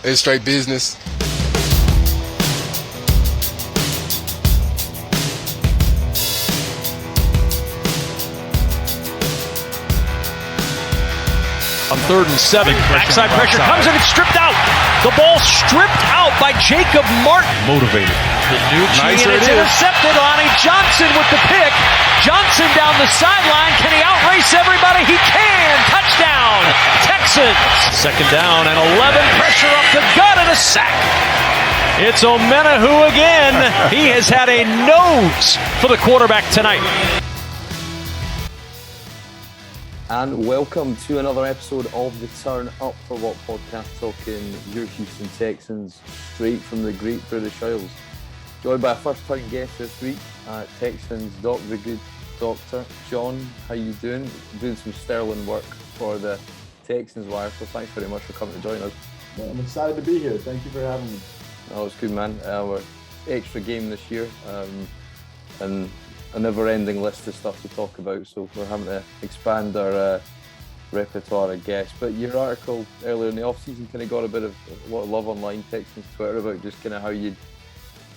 It's straight business. On 3rd and 7, backside pressure comes and it's stripped out. The ball stripped out by Jacob Martin. Motivated. Nice, and it's intercepted. Lonnie Johnson with the pick. Johnson down the sideline. Can he outrace everybody? He can. Touchdown, Texans. 2nd down and 11. Pressure up the gut and a sack. It's Omenahu again. He has had a nose for the quarterback tonight. And welcome to another episode of the Turn Up for What podcast, talking your Houston Texans straight from the Great British Isles. Joined by a first-time guest this week, Texans Doctor, the good doctor, John. How you doing? Doing some sterling work for the Texans Wire, so thanks very much for coming to join us. Well, I'm excited to be here. Thank you for having me. Oh, it's good, man. We're extra game this year, and a never-ending list of stuff to talk about, so we're having to expand our repertoire of guests. But your article earlier in the off-season kind of got a lot of love online, Texans Twitter, about just kind of how you'd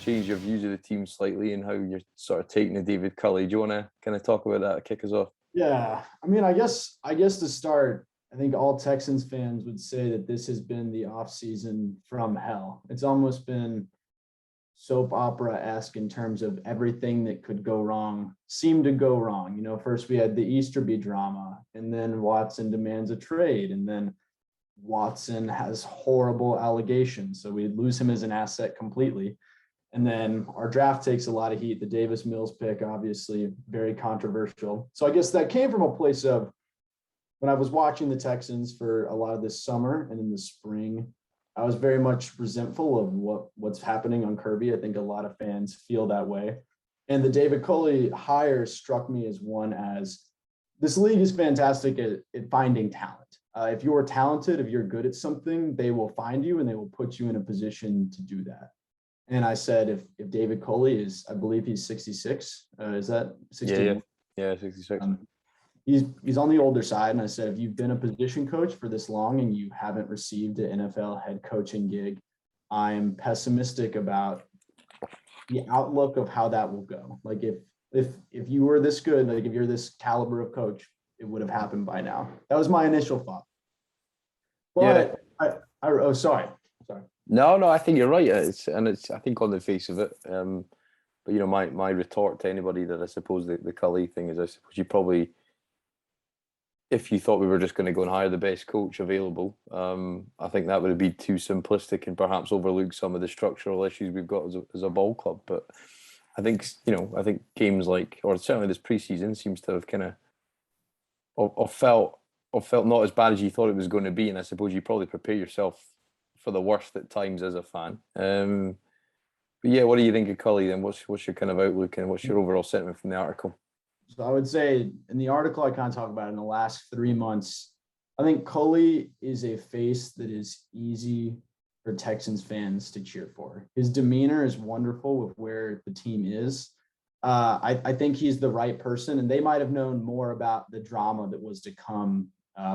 change your views of the team slightly and how you're sort of taking the David Culley. Do you want to kind of talk about that to kick us off? Yeah, I mean, I guess to start, I think all Texans fans would say that this has been the off-season from hell. It's almost been soap opera-esque in terms of everything that could go wrong seemed to go wrong. You know, first we had the Easterby drama, and then Watson demands a trade, and then Watson has horrible allegations, so we lose him as an asset completely. And then our draft takes a lot of heat. The Davis Mills pick, obviously very controversial. So I guess that came from a place of when I was watching the Texans for a lot of this summer and in the spring, I was very much resentful of what's happening on Kirby. I think a lot of fans feel that way. And the David Culley hire struck me as one as this league is fantastic at finding talent. If you're talented, if you're good at something, they will find you and they will put you in a position to do that. And I said, if David Culley is, I believe he's 66. Is that 60? Yeah, 66. He's on the older side, and I said, if you've been a position coach for this long and you haven't received an NFL head coaching gig, I'm pessimistic about the outlook of how that will go. Like if you were this good, like if you're this caliber of coach, it would have happened by now. That was my initial thought. But yeah. Sorry. No, I think you're right. It's I think on the face of it. But you know, my retort to anybody that I suppose the Culley thing is, I suppose you probably, if you thought we were just going to go and hire the best coach available, I think that would be too simplistic and perhaps overlook some of the structural issues we've got as a ball club. But I think games like, or certainly this preseason, seems to have kind of felt not as bad as you thought it was going to be. And I suppose you probably prepare yourself for the worst at times as a fan. But yeah, what do you think of Culley then? What's your kind of outlook and what's your overall sentiment from the article? So I would say in the article I kind of talk about in the last 3 months, I think Culley is a face that is easy for Texans fans to cheer for. His demeanor is wonderful with where the team is. I think he's the right person, and they might have known more about the drama that was to come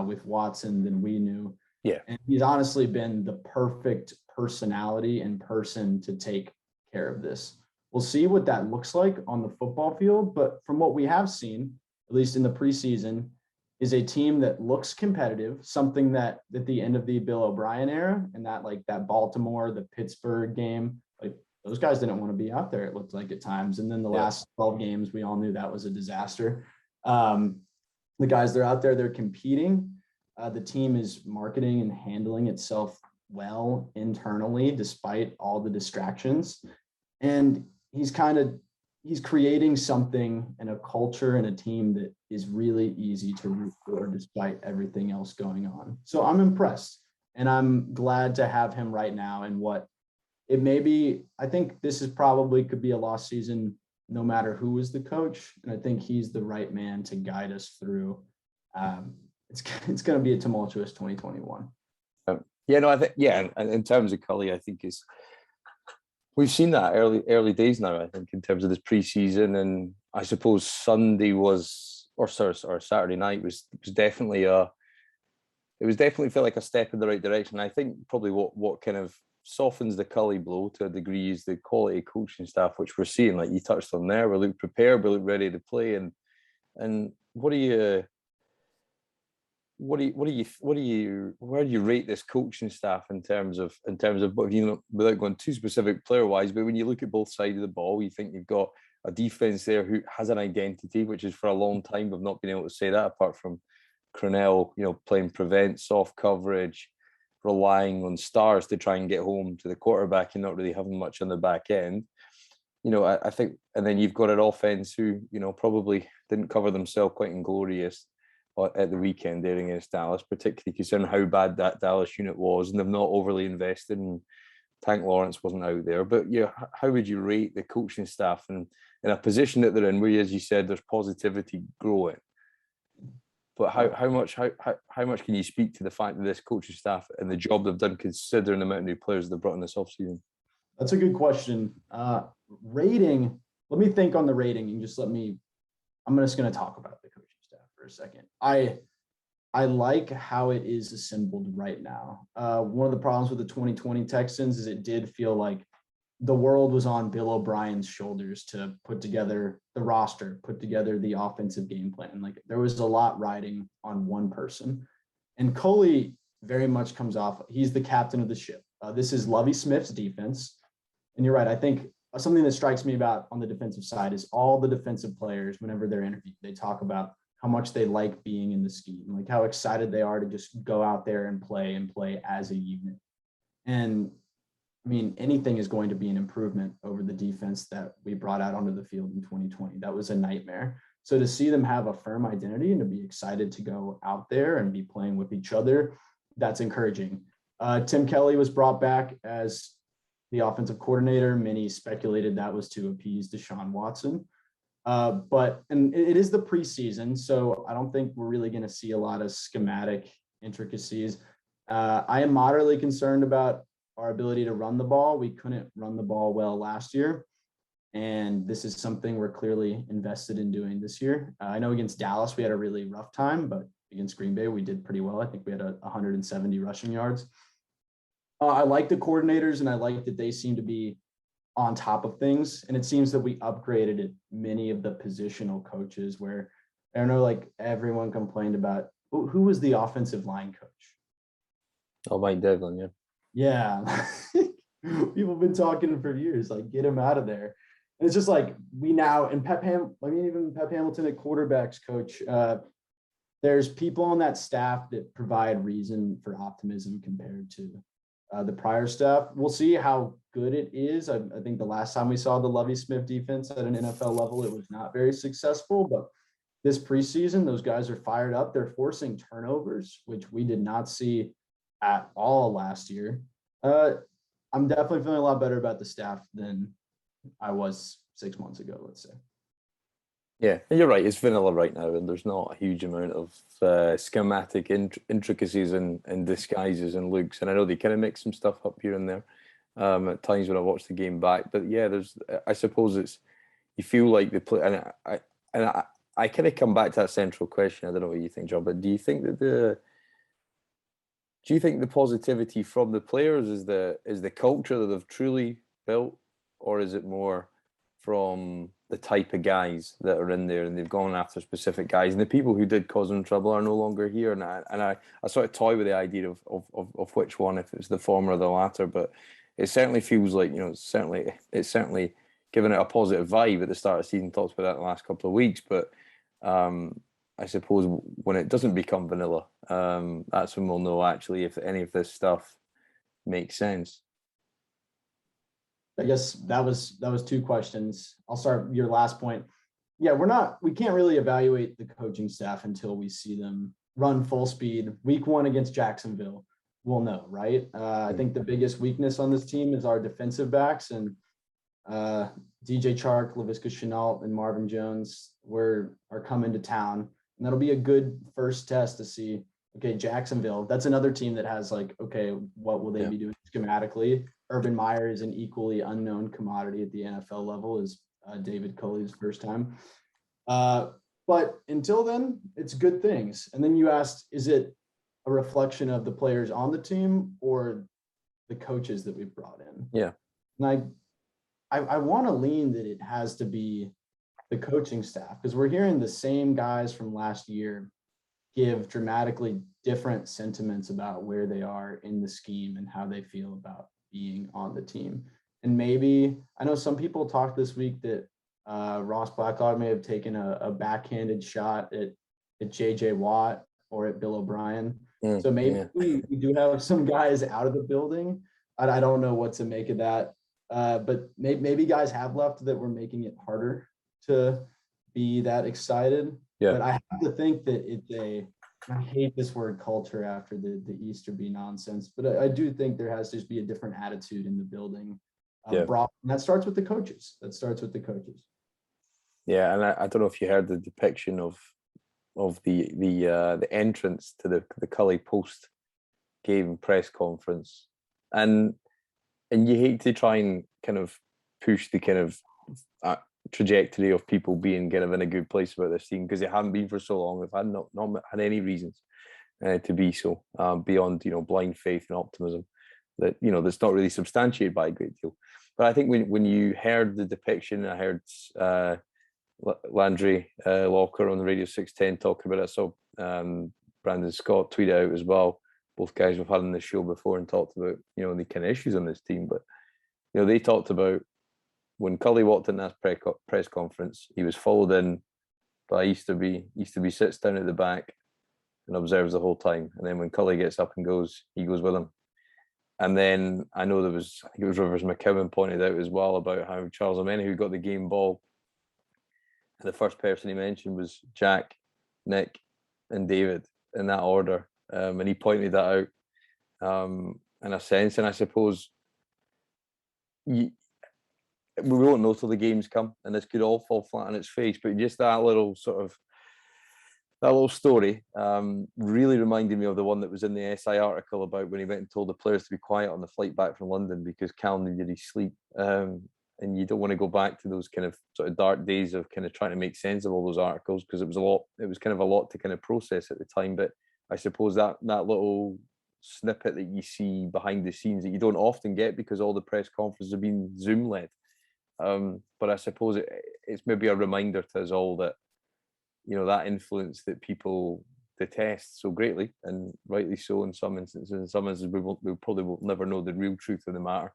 with Watson than we knew. Yeah. And he's honestly been the perfect personality and person to take care of this. We'll see what that looks like on the football field, but from what we have seen, at least in the preseason, is a team that looks competitive, something that at the end of the Bill O'Brien era and that Baltimore, the Pittsburgh game, like those guys didn't want to be out there, it looked like at times. And then the last 12 games, we all knew that was a disaster. The guys, they're out there, they're competing. The team is marketing and handling itself well internally, despite all the distractions. And he's creating something and a culture and a team that is really easy to root for despite everything else going on. So I'm impressed, and I'm glad to have him right now. And what it may be, I think this is probably could be a lost season no matter who is the coach. And I think he's the right man to guide us through. It's going to be a tumultuous 2021. I think, and in terms of Culley, I think we've seen that early days now, I think, in terms of this preseason. And I suppose Saturday night was definitely was definitely felt like a step in the right direction. I think probably what kind of softens the Cully blow to a degree is the quality of coaching staff, which we're seeing, like you touched on there. We look prepared, we look ready to play. And where do you rate this coaching staff in terms of, but without going too specific player wise, but when you look at both sides of the ball, you think you've got a defense there who has an identity, which is for a long time we've not been able to say that, apart from Cronell, playing prevent, soft coverage, relying on stars to try and get home to the quarterback and not really having much on the back end. I think, and then you've got an offense who, probably didn't cover themselves quite inglorious at the weekend there against Dallas, particularly considering how bad that Dallas unit was, and they've not overly invested, and Tank Lawrence wasn't out there. But how would you rate the coaching staff and in a position that they're in, where, as you said, there's positivity growing? But how much can you speak to the fact that this coaching staff and the job they've done, considering the amount of new players they've brought in this offseason? That's a good question. Rating. Let me think on the rating, and I'm just going to talk about the coaching staff for a second. I like how it is assembled right now. One of the problems with the 2020 Texans is it did feel like the world was on Bill O'Brien's shoulders to put together the roster, put together the offensive game plan. Like, there was a lot riding on one person. And Coley very much comes off, he's the captain of the ship. This is Lovie Smith's defense. And you're right. I think something that strikes me about on the defensive side is all the defensive players, whenever they're interviewed, they talk about how much they like being in the scheme, like how excited they are to just go out there and play as a unit. And I mean, anything is going to be an improvement over the defense that we brought out onto the field in 2020. That was a nightmare. So to see them have a firm identity and to be excited to go out there and be playing with each other, that's encouraging. Tim Kelly was brought back as the offensive coordinator. Many speculated that was to appease Deshaun Watson. But it is the preseason, so I don't think we're really going to see a lot of schematic intricacies. I am moderately concerned about our ability to run the ball. We couldn't run the ball well last year, and this is something we're clearly invested in doing this year. I know against Dallas we had a really rough time, but against Green Bay we did pretty well. I think we had 170 rushing yards. I like the coordinators, and I like that they seem to be on top of things. And it seems that we upgraded many of the positional coaches, where I don't know, like everyone complained about who was the offensive line coach. Oh, Mike Devlin, yeah. Yeah. People have been talking for years, like, get him out of there. And it's just like even Pep Hamilton at quarterbacks coach, there's people on that staff that provide reason for optimism compared to the prior staff. We'll see how good it is. I think the last time we saw the Lovie Smith defense at an NFL level, it was not very successful, but this preseason, those guys are fired up. They're forcing turnovers, which we did not see at all last year. I'm definitely feeling a lot better about the staff than I was 6 months ago, let's say. Yeah, you're right. It's vanilla right now, and there's not a huge amount of schematic intricacies and disguises and looks. And I know they kind of mix some stuff up here and there at times when I watch the game back. But yeah, I suppose you feel like they play, and I kind of come back to that central question. I don't know what you think, John, but do you think the positivity from the players is the culture that they've truly built, or is it more from the type of guys that are in there and they've gone after specific guys, and the people who did cause them trouble are no longer here? And I sort of toy with the idea of which one, if it's the former or the latter, but it certainly feels like, it's certainly given it a positive vibe at the start of the season. Talks about that in the last couple of weeks, but I suppose when it doesn't become vanilla, that's when we'll know actually if any of this stuff makes sense. I guess that was two questions. I'll start your last point. Yeah, we can't really evaluate the coaching staff until we see them run full speed. Week 1 against Jacksonville, we'll know, right? I think the biggest weakness on this team is our defensive backs, and DJ Chark, Laviska Shenault, and Marvin Jones are coming to town. And that'll be a good first test to see, okay, Jacksonville, that's another team that has like, okay, what will they be doing schematically? Urban Meyer is an equally unknown commodity at the NFL level as David Culley's first time. But until then, it's good things. And then you asked, is it a reflection of the players on the team or the coaches that we've brought in. Yeah. And I want to lean that it has to be the coaching staff, because we're hearing the same guys from last year give dramatically different sentiments about where they are in the scheme and how they feel about being on the team. And maybe, I know some people talked this week that Ross Blacklock may have taken a backhanded shot at JJ Watt or at Bill O'Brien. So maybe we do have some guys out of the building. I don't know what to make of that. But maybe guys have left that were making it harder to be that excited. Yeah. But I have to think that I hate this word culture after the Easterby nonsense, but I do think there has to just be a different attitude in the building. And that starts with the coaches. Yeah, and I don't know if you heard the depiction of the entrance to the Cully post game press conference, and you hate to try and kind of push the kind of trajectory of people being kind of in a good place about this team, because they haven't been for so long. They've had not had any reasons to be so, beyond blind faith and optimism that that's not really substantiated by a great deal. But I think when you heard the depiction, I heard Landry Locker on the Radio 610 talking about it. I saw Brandon Scott tweet out as well. Both guys we've had on the show before and talked about the kind of issues on this team. But they talked about when Cully walked in that press conference, he was followed in by Easterby. Easterby sits down at the back and observes the whole time. And then when Cully gets up and goes, he goes with him. And then I know I think it was Rivers McKibben pointed out as well about how Charles Omenihu got the game ball. And the first person he mentioned was Jack, Nick, and David in that order. And he pointed that out in a sense. And I suppose we won't know till the games come, and this could all fall flat on its face. But just that little story really reminded me of the one that was in the SI article about when he went and told the players to be quiet on the flight back from London because Cal needed his sleep. And you don't want to go back to those kind of sort of dark days of kind of trying to make sense of all those articles, because it was kind of a lot to kind of process at the time. But I suppose that little snippet that you see behind the scenes that you don't often get because all the press conferences have been Zoom led. But I suppose it's maybe a reminder to us all that that influence that people detest so greatly, and rightly so in some instances. In some instances, we probably will never know the real truth of the matter.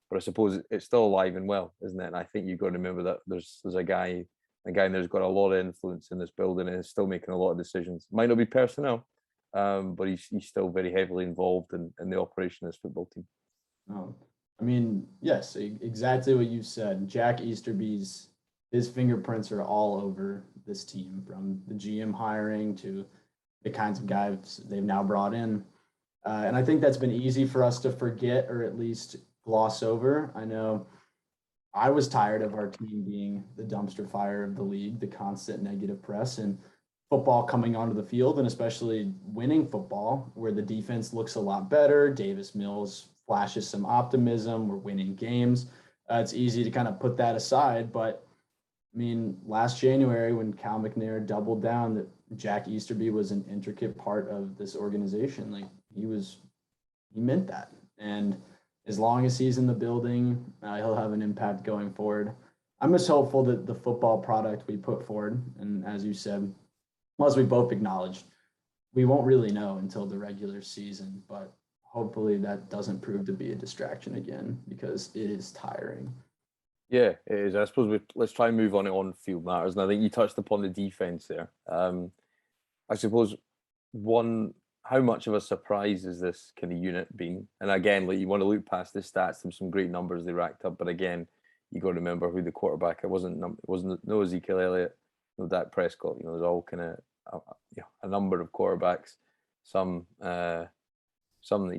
But I suppose it's still alive and well, isn't it? And I think you've got to remember that there's a guy there's got a lot of influence in this building and is still making a lot of decisions. Might not be personnel, but he's still very heavily involved in the operation of this football team. I mean, yes, exactly what you said. Jack Easterby's his fingerprints are all over this team, from the GM hiring to the kinds of guys they've now brought in. And I think that's been easy for us to forget, or at least gloss over. I know I was tired of our team being the dumpster fire of the league, the constant negative press, and football coming onto the field, and especially winning football where the defense looks a lot better. Davis Mills flashes some optimism. We're winning games. It's easy to kind of put that aside. But I mean, last January when Cal McNair doubled down that Jack Easterby was an intricate part of this organization, like he meant that. And as long as he's in the building, he'll have an impact going forward. I'm just hopeful that the football product we put forward, and as you said, as we both acknowledged, we won't really know until the regular season, but hopefully that doesn't prove to be a distraction again, because it is tiring. Yeah, it is. I suppose let's try and move on to on-field matters. And I think you touched upon the defense there. I suppose how much of a surprise is this kind of unit been? And again, like, you want to look past the stats, there's some great numbers they racked up, but again, you got to remember who the quarterback. It wasn't no Ezekiel Elliott, no Dak Prescott. There's all kind of a number of quarterbacks. Some that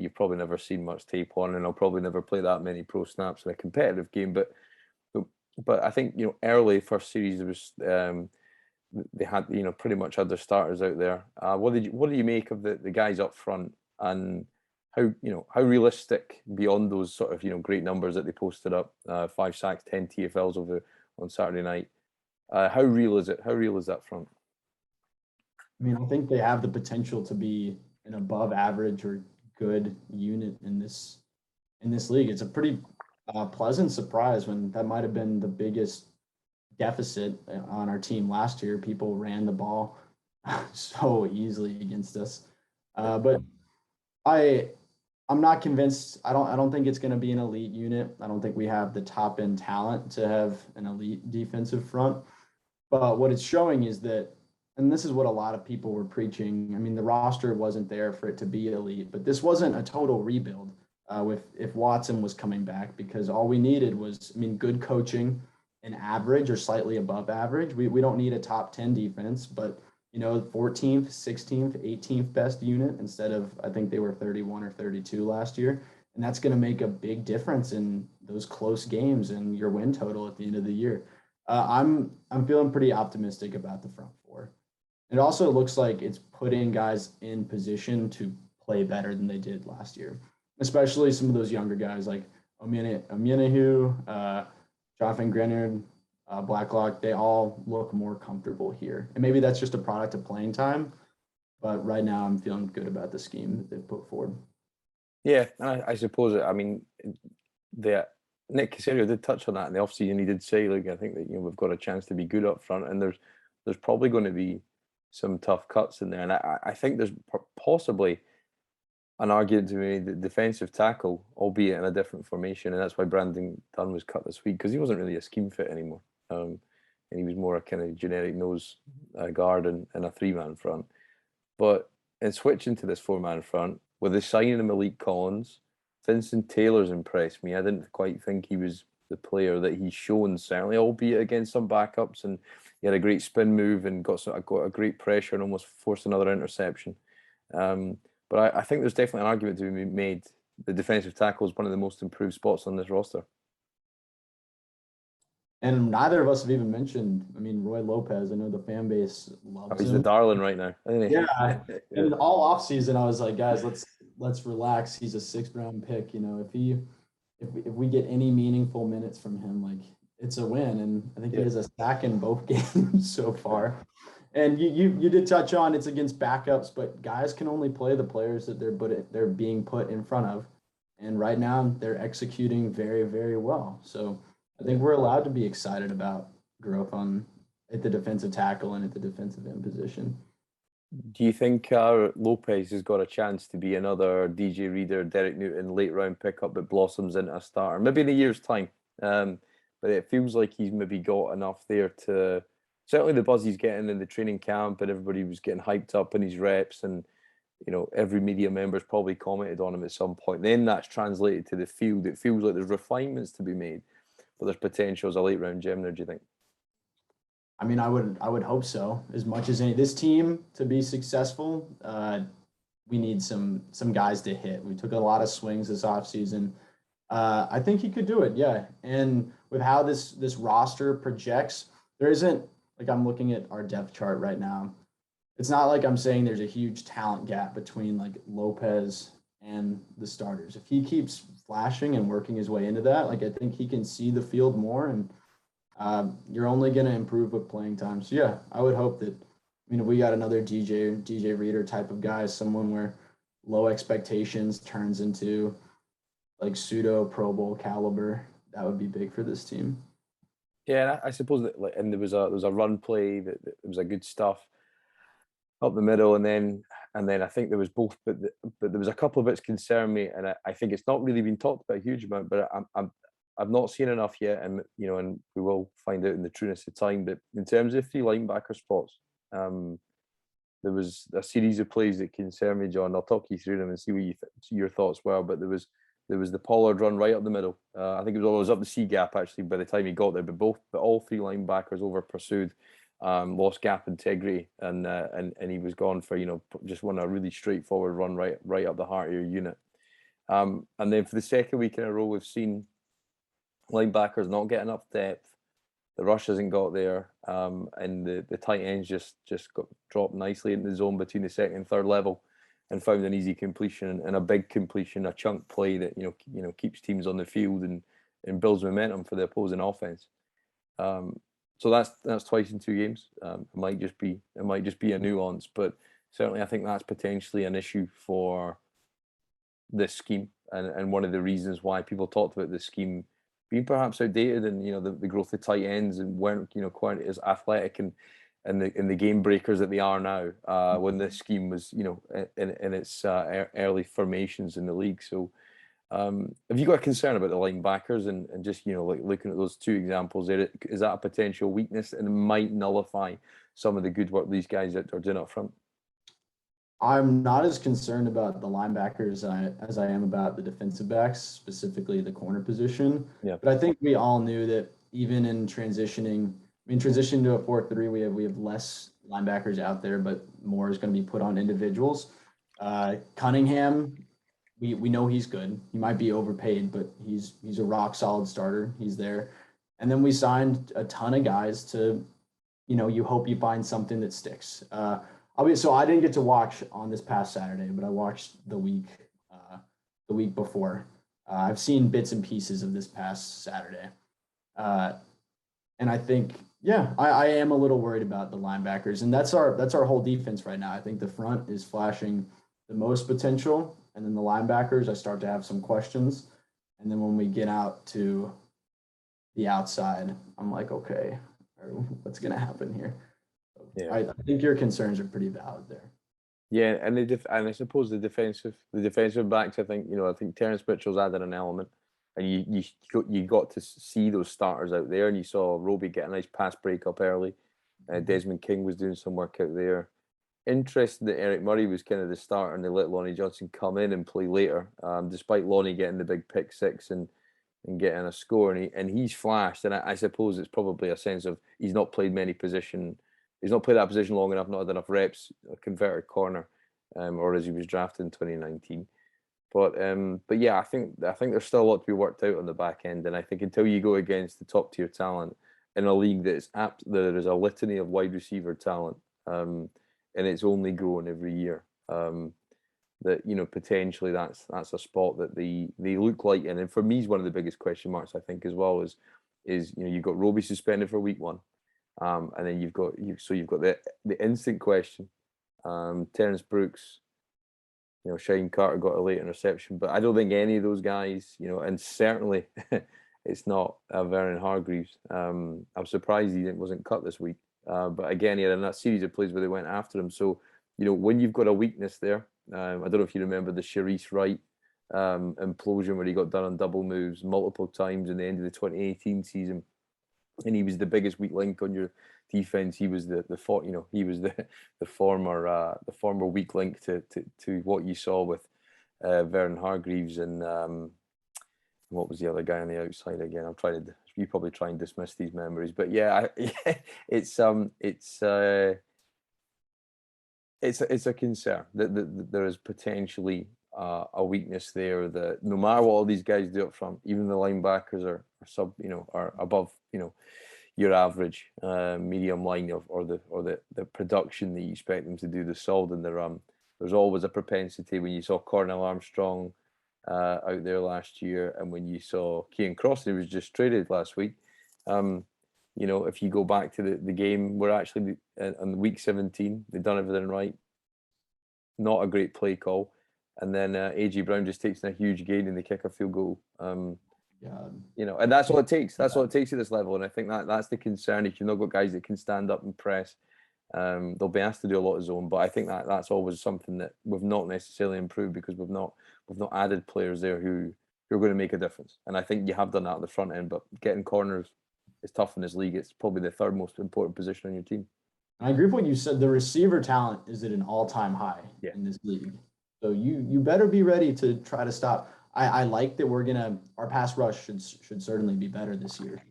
you've probably never seen much tape on, and I'll probably never play that many pro snaps in a competitive game. But I think early first series there was they had pretty much had their starters out there. What do you make of the guys up front, and how realistic beyond those sort of great numbers that they posted up, 5 sacks, 10 TFLs on Saturday night? How real is it? How real is that front? I mean, I think they have the potential to be an above average or good unit in this league. It's a pretty pleasant surprise when that might have been the biggest deficit on our team last year. People ran the ball so easily against us. But I'm not convinced. I don't think it's going to be an elite unit. I don't think we have the top end talent to have an elite defensive front. But what it's showing is that, and this is what a lot of people were preaching. I mean, the roster wasn't there for it to be elite, but this wasn't a total rebuild if Watson was coming back, because all we needed was, I mean, good coaching and average or slightly above average. We don't need a top 10 defense, but 14th, 16th, 18th best unit instead of, I think they were 31 or 32 last year. And that's going to make a big difference in those close games and your win total at the end of the year. I'm feeling pretty optimistic about the front four. It also looks like it's putting guys in position to play better than they did last year, especially some of those younger guys like Omienahu, Jonathan Grenard, Blacklock. They all look more comfortable here. And maybe that's just a product of playing time, but right now I'm feeling good about the scheme that they've put forward. Yeah, I suppose, I mean, Nick Caserio did touch on that in the offseason. He did say, like, I think that we've got a chance to be good up front, and there's probably going to be some tough cuts in there. And I think there's possibly an argument to be made that defensive tackle, albeit in a different formation, and that's why Brandon Dunn was cut this week, because he wasn't really a scheme fit anymore. And he was more a kind of generic nose guard in a three-man front. But in switching to this four-man front, with the signing of Malik Collins, Vincent Taylor's impressed me. I didn't quite think he was the player that he's shown, certainly, albeit against some backups, and he had a great spin move and got a great pressure and almost forced another interception. But I think there's definitely an argument to be made. The defensive tackle is one of the most improved spots on this roster. And neither of us have even mentioned, I mean, Roy Lopez. I know the fan base loves him. He's the darling right now, isn't he? Yeah. And all offseason, I was like, guys, let's relax. He's a 6th round pick. If we get any meaningful minutes from him, like, it's a win. And I think he has a sack in both games so far. And you did touch on it's against backups, but guys can only play the players that they're being put in front of. And right now they're executing very, very well. So I think we're allowed to be excited about growth at the defensive tackle and at the defensive end position. Do you think Lopez has got a chance to be another DJ Reader, Derek Newton late round pickup that blossoms into a starter? Maybe in a year's time. But it feels like he's maybe got enough there to, certainly the buzz he's getting in the training camp, and everybody was getting hyped up in his reps, and every media member's probably commented on him at some point. Then that's translated to the field. It feels like there's refinements to be made, but there's potential as a late round gem there, do you think? I mean, I would hope so. As much as this team to be successful, we need some guys to hit. We took a lot of swings this offseason. I think he could do it, yeah. And with how this roster projects, there isn't, like, I'm looking at our depth chart right now. It's not like I'm saying there's a huge talent gap between, like, Lopez and the starters. If he keeps flashing and working his way into that, like, I think he can see the field more, and you're only going to improve with playing time. So yeah, I would hope that, if we got another DJ Reader type of guy, someone where low expectations turns into like pseudo Pro Bowl caliber, that would be big for this team. Yeah, I suppose that, and there was a run play that was a good stuff up the middle, and then I think there was both, but there was a couple of bits concern me, and I think it's not really been talked about a huge amount, but I've not seen enough yet, and and we will find out in the trueness of time. But in terms of 3 linebacker spots, there was a series of plays that concerned me, John. I'll talk you through them and see what your thoughts were. But there was the Pollard run right up the middle. I think it was up the C gap actually by the time he got there. But all 3 linebackers over pursued, lost gap integrity, and he was gone for just one a really straightforward run right up the heart of your unit. And then for the second week in a row, we've seen linebackers not get enough depth. The rush hasn't got there, and the tight ends just got dropped nicely into the zone between the second and third level, and found an easy completion and a big completion, a chunk play that keeps teams on the field and builds momentum for the opposing offense. So that's twice in 2 games. It might just be a nuance, but certainly I think that's potentially an issue for this scheme, and one of the reasons why people talked about this scheme being perhaps outdated, and the growth of tight ends and weren't quite as athletic and the game breakers that they are now when this scheme was in its early formations in the league. So have you got a concern about the linebackers and just like looking at those 2 examples there? Is that a potential weakness and it might nullify some of the good work these guys are doing up front? I'm not as concerned about the linebackers as I am about the defensive backs, specifically the corner position. Yeah. But I think we all knew that even in transitioning to a 4-3, we have less linebackers out there, but more is going to be put on individuals. Cunningham, we know he's good. He might be overpaid, but he's a rock solid starter. He's there. And then we signed a ton of guys to, you hope you find something that sticks. So I didn't get to watch on this past Saturday, but I watched the week before. I've seen bits and pieces of this past Saturday. And I think, I am a little worried about the linebackers, and that's our whole defense right now. I think the front is flashing the most potential, and then the linebackers, I start to have some questions. And then when we get out to the outside, I'm like, okay, what's going to happen here? Yeah. I think your concerns are pretty valid there. Yeah, and I suppose the defensive backs. I think Terrence Mitchell's added an element, and you got to see those starters out there, and you saw Roby get a nice pass break up early. Desmond King was doing some work out there. Interesting that Eric Murray was kind of the starter, and they let Lonnie Johnson come in and play later, despite Lonnie getting the big pick 6 and getting a score, and he's flashed. And I suppose it's probably a sense of he's not played He's not played that position long enough, not had enough reps, a converted corner, or as he was drafted in 2019. But yeah, I think there's still a lot to be worked out on the back end, and I think until you go against the top tier talent in a league that's there is a litany of wide receiver talent, and it's only growing every year. That potentially that's a spot that they look like, and for me is one of the biggest question marks I think as well is you've got Roby suspended for week 1. And then you've got the instant question. Terrence Brooks, Shane Carter got a late interception, but I don't think any of those guys, and certainly it's not Vernon Hargreaves. I'm surprised he wasn't cut this week. But again, he had a series of plays where they went after him. So, when you've got a weakness there, I don't know if you remember the Sharice Wright implosion where he got done on double moves multiple times in the end of the 2018 season. And he was the biggest weak link on your defense. He was the former weak link to what you saw with Vernon Hargreaves and what was the other guy on the outside again? You probably try and dismiss these memories, but yeah, it's a concern that there is potentially a weakness there. That no matter what all these guys do up front, even the linebackers are above your average medium line or the production that you expect them to do, the solid in the run. There's always a propensity when you saw Cornell Armstrong out there last year, and when you saw Kean Crossley was just traded last week. If you go back to the game, we're actually on week 17, they've done everything right. Not a great play call. And then A.J. Brown just takes a huge gain and they kick a field goal. And that's all it takes. That's all it takes at this level. And I think that's the concern. If you've not got guys that can stand up and press, they'll be asked to do a lot of zone. But I think that's always something that we've not necessarily improved because we've not added players there who are going to make a difference. And I think you have done that at the front end, but getting corners is tough in this league. It's probably the third most important position on your team. I agree with what you said. The receiver talent is at an all-time high in this league. So you better be ready to try to stop. I like that our pass rush should certainly be better this year.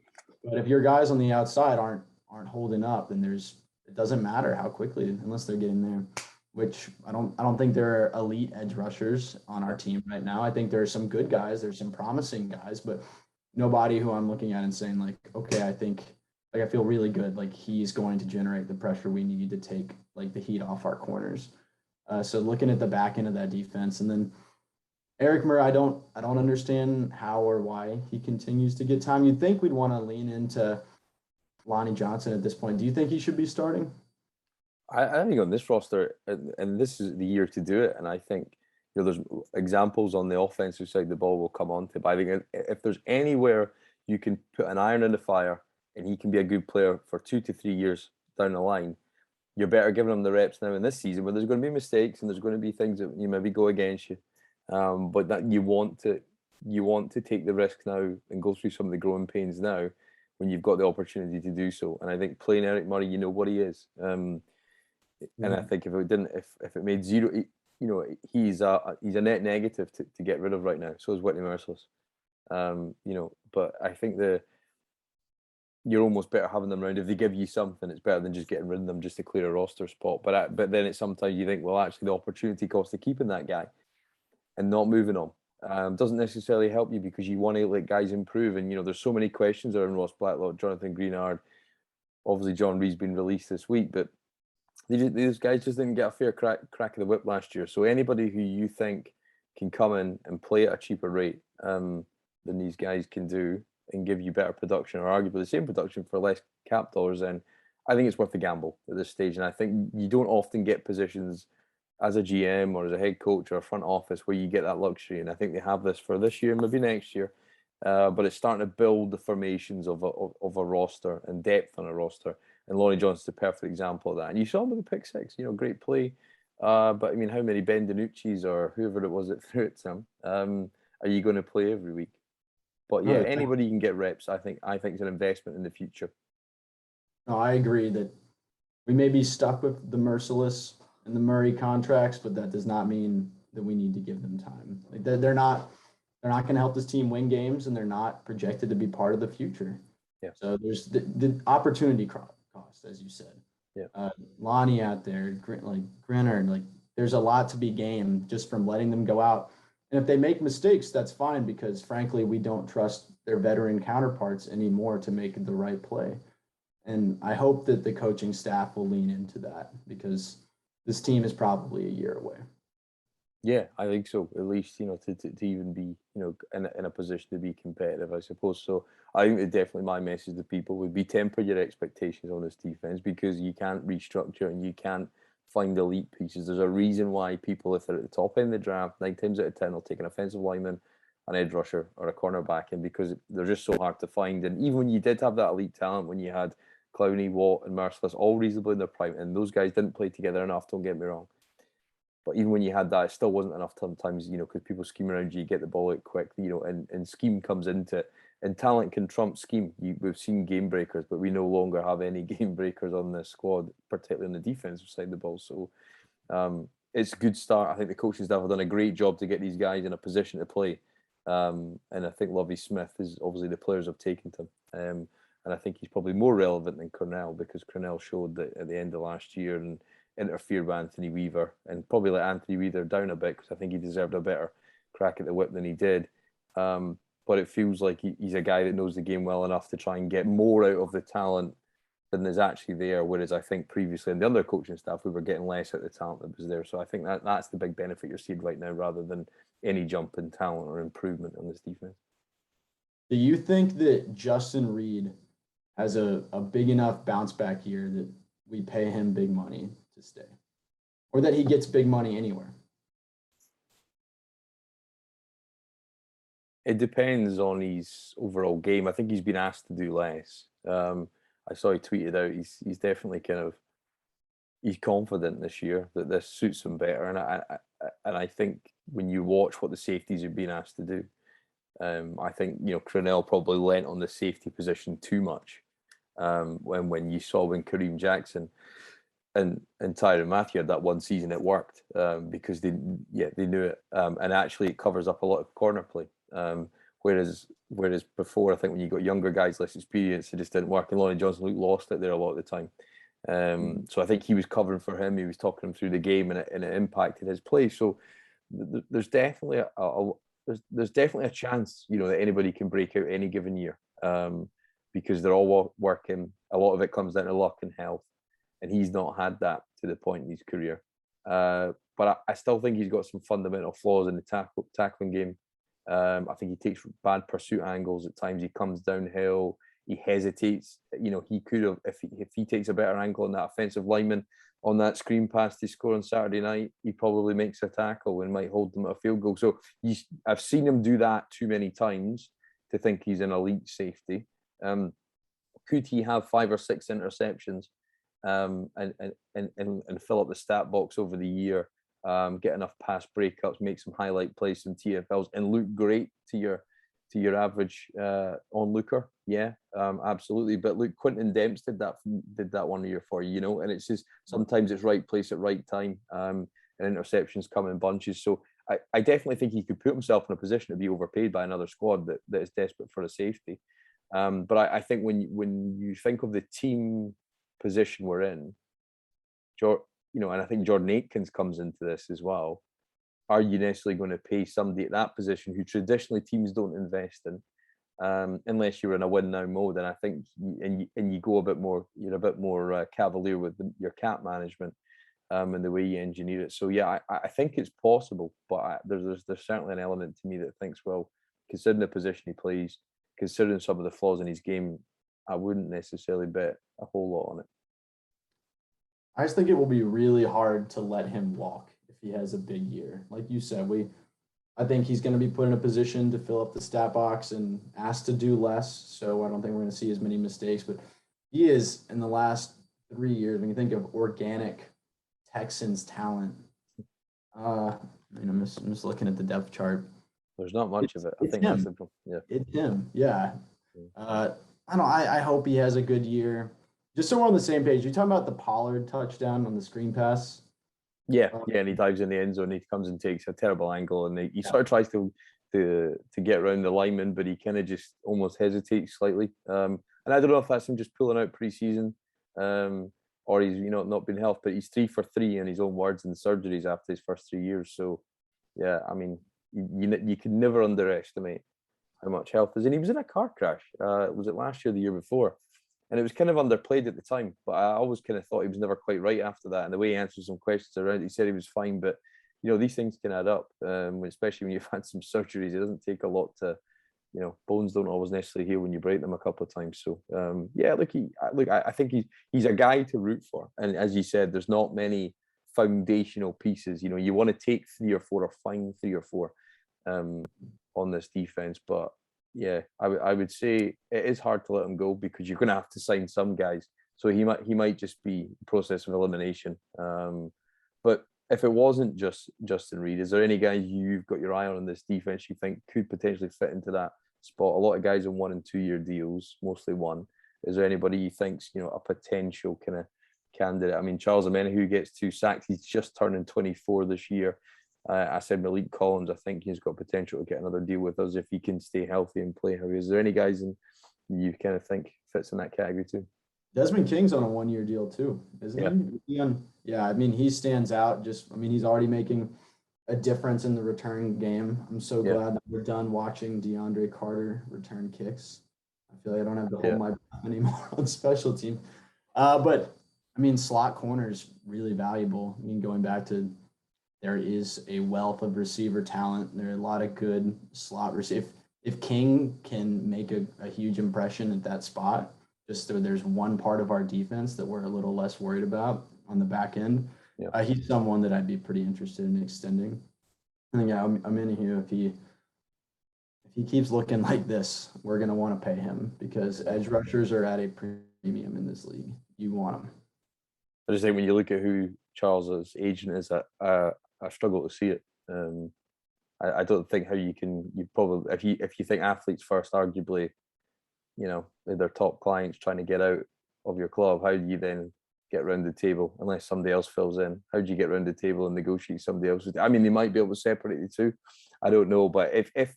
But if your guys on the outside aren't holding up, then it doesn't matter how quickly, unless they're getting there. Which I don't think there are elite edge rushers on our team right now. I think there are some good guys, there's some promising guys, but nobody who I'm looking at and saying like, okay, I feel really good. Like he's going to generate the pressure we need to take like the heat off our corners. So looking at the back end of that defense, and then Eric Murray, I don't understand how or why he continues to get time. You'd think we'd want to lean into Lonnie Johnson at this point. Do you think he should be starting? I think on this roster, and this is the year to do it. And I think there's examples on the offensive side the ball will come on to. But I think if there's anywhere you can put an iron in the fire and he can be a good player for 2 to 3 years down the line, you're better giving him the reps now in this season where there's going to be mistakes and there's going to be things that you maybe go against you. But that you want to take the risk now and go through some of the growing pains now when you've got the opportunity to do so. And I think playing Eric Murray, you know what he is. And I think if it made zero, he's a net negative to get rid of right now. So is Whitney Merciless. But I think you're almost better having them around. If they give you something, it's better than just getting rid of them just to clear a roster spot. But then it's sometimes you think, well, actually the opportunity cost of keeping that guy and not moving on doesn't necessarily help you because you want to let guys improve. And there's so many questions around Ross Blacklock, Jonathan Greenard. Obviously, John Reed's been released this week, but these guys just didn't get a fair crack of the whip last year. So anybody who you think can come in and play at a cheaper rate than these guys can do and give you better production or arguably the same production for less cap dollars, then I think it's worth the gamble at this stage. And I think you don't often get positions as a GM or as a head coach or a front office where you get that luxury. And I think they have this for this year, maybe next year. But it's starting to build the formations of a roster and depth on a roster. And Lonnie Johnson's a perfect example of that. And you saw him with the pick six, great play. But I mean, how many Ben DiNucci's or whoever it was that threw it to him are you going to play every week? But yeah, anybody you can get reps, I think is an investment in the future. No, I agree that we may be stuck with the Merciless and the Murray contracts, but that does not mean that we need to give them time. Like they're not going to help this team win games, and they're not projected to be part of the future. Yeah. So there's the opportunity cost, as you said. Yeah. Lonnie out there, Grinner, there's a lot to be gained just from letting them go out. And if they make mistakes, that's fine because, frankly, we don't trust their veteran counterparts anymore to make the right play. And I hope that the coaching staff will lean into that because this team is probably a year away. Yeah, I think so. At least, to even be, in a position to be competitive, I suppose. So I think that definitely my message to people would be temper your expectations on this defense because you can't restructure and you can't find elite pieces. There's a reason why people, if they're at the top end of the draft, 9 times out of 10 will take an offensive lineman, an edge rusher, or a cornerback, and because they're just so hard to find. And even when you did have that elite talent, when you had Clowney, Watt, and Merciless all reasonably in their prime, and those guys didn't play together enough, don't get me wrong. But even when you had that, it still wasn't enough sometimes, because people scheme around you, get the ball out quick, and scheme comes into it. And talent can trump scheme. We've seen game breakers, but we no longer have any game breakers on this squad, particularly on the defensive side of the ball. So it's a good start. I think the coaching staff have done a great job to get these guys in a position to play. And I think Lovie Smith is obviously the players have taken to him. And I think he's probably more relevant than Cornell because Cornell showed that at the end of last year and interfered with Anthony Weaver and probably let Anthony Weaver down a bit because I think he deserved a better crack at the whip than he did. But it feels like he's a guy that knows the game well enough to try and get more out of the talent than is actually there. Whereas I think previously in the other coaching staff, we were getting less out of the talent that was there. So I think that's the big benefit you're seeing right now rather than any jump in talent or improvement on this defense. Do you think that Justin Reed has a big enough bounce back year that we pay him big money to stay? Or that he gets big money anywhere? It depends on his overall game. I think he's been asked to do less. I saw he tweeted out he's definitely he's confident this year that this suits him better. And I think when you watch what the safeties have been asked to do, I think Cornell probably lent on the safety position too much. When you saw when Kareem Jackson and Tyrann Mathieu had that one season, it worked because they knew it, and actually it covers up a lot of corner play. Whereas before, I think when you got younger guys, less experience, it just didn't work. And Lonnie Johnson lost it there a lot of the time. So I think he was covering for him. He was talking him through the game, and it impacted his play. So there's definitely there's definitely a chance, that anybody can break out any given year, because they're all working. A lot of it comes down to luck and health, and he's not had that to the point in his career. But I still think he's got some fundamental flaws in the tackling game. I think he takes bad pursuit angles at times. He comes downhill. he hesitates. He could have, if he takes a better angle on that offensive lineman on that screen pass to score on Saturday night, he probably makes a tackle and might hold them at a field goal. So I've seen him do that too many times to think he's an elite safety. Could he have 5 or 6 interceptions and fill up the stat box over the year, get enough pass breakups, make some highlight plays, some TFLs, and look great to your average onlooker? Yeah, absolutely. But look, Quinton Demps did that 1 year for you, and it's just sometimes it's right place at right time, and interceptions come in bunches. So I definitely think he could put himself in a position to be overpaid by another squad that is desperate for a safety. But I think when you think of the team position we're in, and I think Jordan Aikens comes into this as well. Are you necessarily going to pay somebody at that position who traditionally teams don't invest in, unless you're in a win now mode? And I think, and you go a bit more, you're a bit more cavalier with your cap management, and the way you engineer it. So yeah, I think it's possible, but there's certainly an element to me that thinks, well, considering the position he plays, considering some of the flaws in his game, I wouldn't necessarily bet a whole lot on it. I just think it will be really hard to let him walk if he has a big year. Like you said, I think he's going to be put in a position to fill up the stat box and asked to do less. So I don't think we're going to see as many mistakes. But he is, in the last 3 years, when you think of organic Texans talent, I'm just looking at the depth chart. There's not much of it. I think him. that's yeah. It's him. Yeah. I don't know. I hope he has a good year. Just so we're on the same page, you talking about the Pollard touchdown on the screen pass? Yeah, and he dives in the end zone. He comes and takes a terrible angle, and he sort of tries to get around the lineman, but he kind of just almost hesitates slightly. And I don't know if that's him just pulling out pre-season, or he's not been healthy. But he's 3 for 3 in his own words in surgeries after his first 3 years. So yeah, I mean, you can never underestimate how much health is. And he was in a car crash. Was it last year, or the year before? And it was kind of underplayed at the time, but I always kind of thought he was never quite right after that. And the way he answered some questions around it, he said he was fine, but these things can add up, especially when you've had some surgeries. It doesn't take a lot to, bones don't always necessarily heal when you break them a couple of times. So yeah, I think he's a guy to root for. And as you said, there's not many foundational pieces. You want to take 3 or 4 or find 3 or 4 on this defense, but yeah, I would say it is hard to let him go because you're going to have to sign some guys. So he might just be a process of elimination. But if it wasn't just Justin Reid, is there any guys you've got your eye on in this defense you think could potentially fit into that spot? A lot of guys on 1 and 2 year deals, mostly 1. Is there anybody you think's a potential kind of candidate? I mean, Charles Omenihu, who gets 2 sacks, he's just turning 24 this year. I said Malik Collins, I think he's got potential to get another deal with us if he can stay healthy and play how he is. Is there any guys you kind of think fits in that category too? Desmond King's on a 1 year deal too, isn't he? Yeah, I mean, he stands out. He's already making a difference in the return game. I'm so glad that we're done watching DeAndre Carter return kicks. I feel like I don't have to hold my breath anymore on special team. But I mean, slot corner is really valuable. I mean, going back to, there is a wealth of receiver talent. There are a lot of good slot receivers. If King can make a huge impression at that spot, just so there's one part of our defense that we're a little less worried about on the back end. Yeah. He's someone that I'd be pretty interested in extending. I think I'm in here. If he keeps looking like this, we're going to want to pay him because edge rushers are at a premium in this league. You want them. I just think when you look at who Charles's agent is, I struggle to see it. I don't think how you probably, if you think athletes first, arguably, they're top clients trying to get out of your club, how do you then get around the table unless somebody else fills in? How do you get around the table and negotiate somebody else? I mean, they might be able to separate the two. I don't know, but if I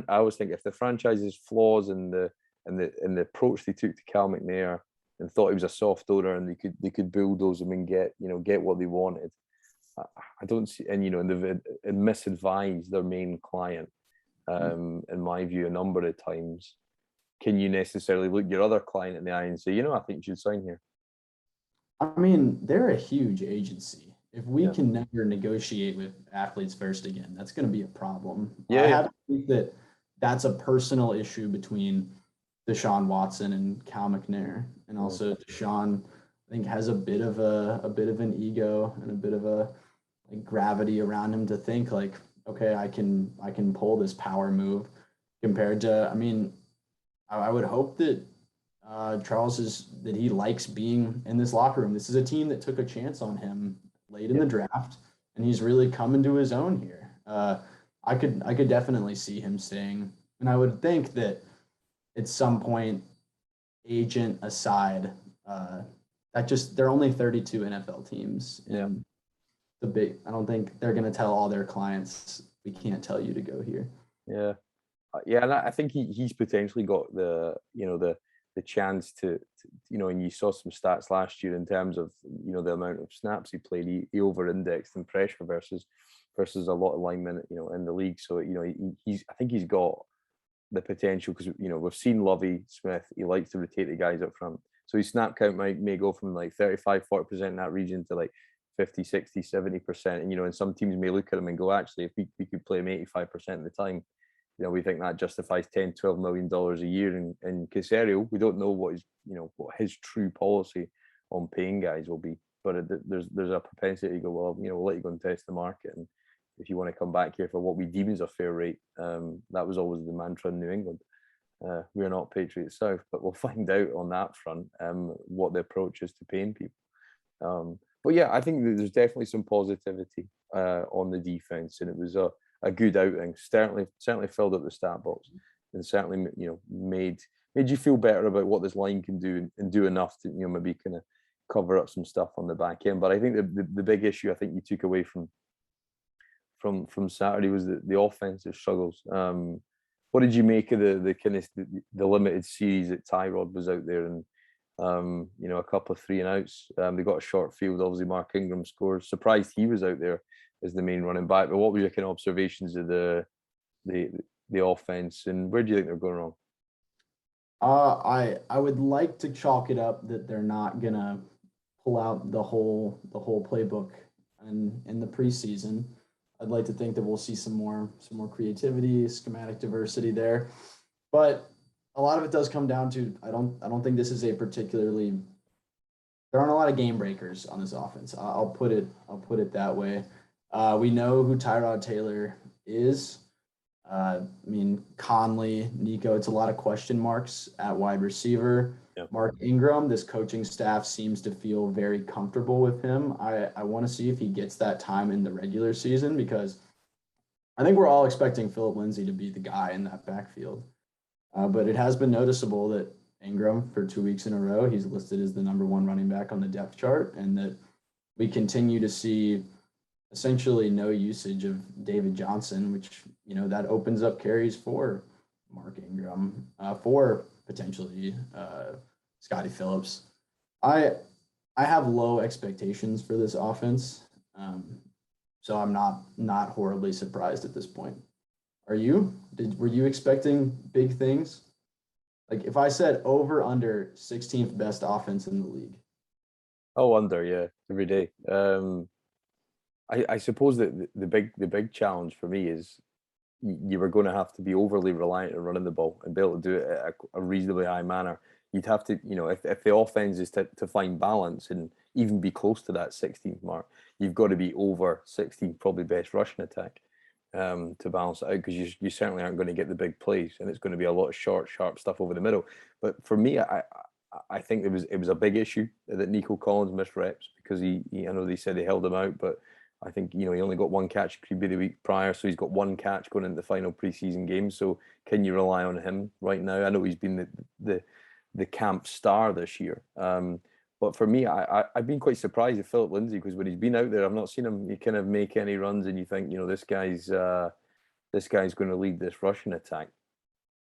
always think if the franchise's flaws in the approach they took to Cal McNair and thought he was a soft owner and they could bulldoze him and get what they wanted. I don't see, and they've misadvised their main client, in my view, a number of times. Can you necessarily look your other client in the eye and say, I think you should sign here? I mean, they're a huge agency. If we can never negotiate with athletes first again, that's going to be a problem. I have to think that that's a personal issue between Deshaun Watson and Cal McNair, and also Deshaun, I think, has a bit of an ego and a bit of a gravity around him to think like, okay, I can pull this power move compared to, I mean, I would hope that that he likes being in this locker room. This is a team that took a chance on him late in the draft, and he's really come into his own here. I could definitely see him staying, and I would think that at some point, agent aside, there are only 32 NFL teams. And I don't think they're going to tell all their clients, we can't tell you to go here. Yeah. Yeah, and I think he's potentially got the chance to and you saw some stats last year in terms of the amount of snaps he played. He over-indexed in pressure versus a lot of linemen in the league. So I think he's got the potential, because we've seen Lovie Smith. He likes to rotate the guys up front, so his snap count may go from like 35-40% in that region to like 50, 60, 70%. And some teams may look at him and go, actually, if we could play him 85% of the time, we think that justifies $10-12 million a year. In Caserio, we don't know what his true policy on paying guys will be, but there's a propensity to go, well, we'll let you go and test the market, and if you want to come back here for what we deem as a fair rate. That was always the mantra in New England. We're not Patriots South, but we'll find out on that front what the approach is to paying people. But yeah, I think there's definitely some positivity on the defense, and it was a good outing. Certainly filled up the stat box, and certainly made you feel better about what this line can do, and do enough to maybe kind of cover up some stuff on the back end. But I think the big issue I think you took away from Saturday was the offensive struggles. What did you make of the kind of the limited series that Tyrod was out there, and a couple of 3 and outs? They got a short field. Obviously, Mark Ingram scores. Surprised he was out there as the main running back. But what were your kind of observations of the offense, and where do you think they're going wrong? I would like to chalk it up that they're not gonna pull out the whole playbook in the preseason. I'd like to think that we'll see some more creativity, schematic diversity there, but a lot of it does come down to I don't think this is a particularly. There aren't a lot of game breakers on this offense. I'll put it that way. We know who Tyrod Taylor is. I mean, Conley, Nico, it's a lot of question marks at wide receiver. Yep. Mark Ingram, this coaching staff seems to feel very comfortable with him. I want to see if he gets that time in the regular season, because I think we're all expecting Philip Lindsay to be the guy in that backfield. But it has been noticeable that Ingram, for 2 weeks in a row, he's listed as the number 1 running back on the depth chart, and that we continue to see essentially no usage of David Johnson, which, that opens up carries for Mark Ingram, for potentially Scotty Phillips. I have low expectations for this offense, so I'm not horribly surprised at this point. Are you? Were you expecting big things? Like, if I said over under 16th best offense in the league. Oh, under, yeah, every day. I suppose that the big challenge for me is you were going to have to be overly reliant on running the ball and be able to do it at a reasonably high manner. You'd have to, if the offense is to find balance and even be close to that 16th mark, you've got to be over 16th, probably best rushing attack, to balance it out, because you certainly aren't going to get the big plays, and it's going to be a lot of short, sharp stuff over the middle. But for me, I think it was a big issue that Nico Collins missed reps, because I know they said they held him out, but I think he only got 1 catch QB the week prior, so he's got 1 catch going into the final preseason game. So can you rely on him right now? I know he's been the camp star this year, but for me, I've been quite surprised at Philip Lindsay, because when he's been out there, I've not seen him kind of make any runs, and you think this guy's going to lead this rushing attack.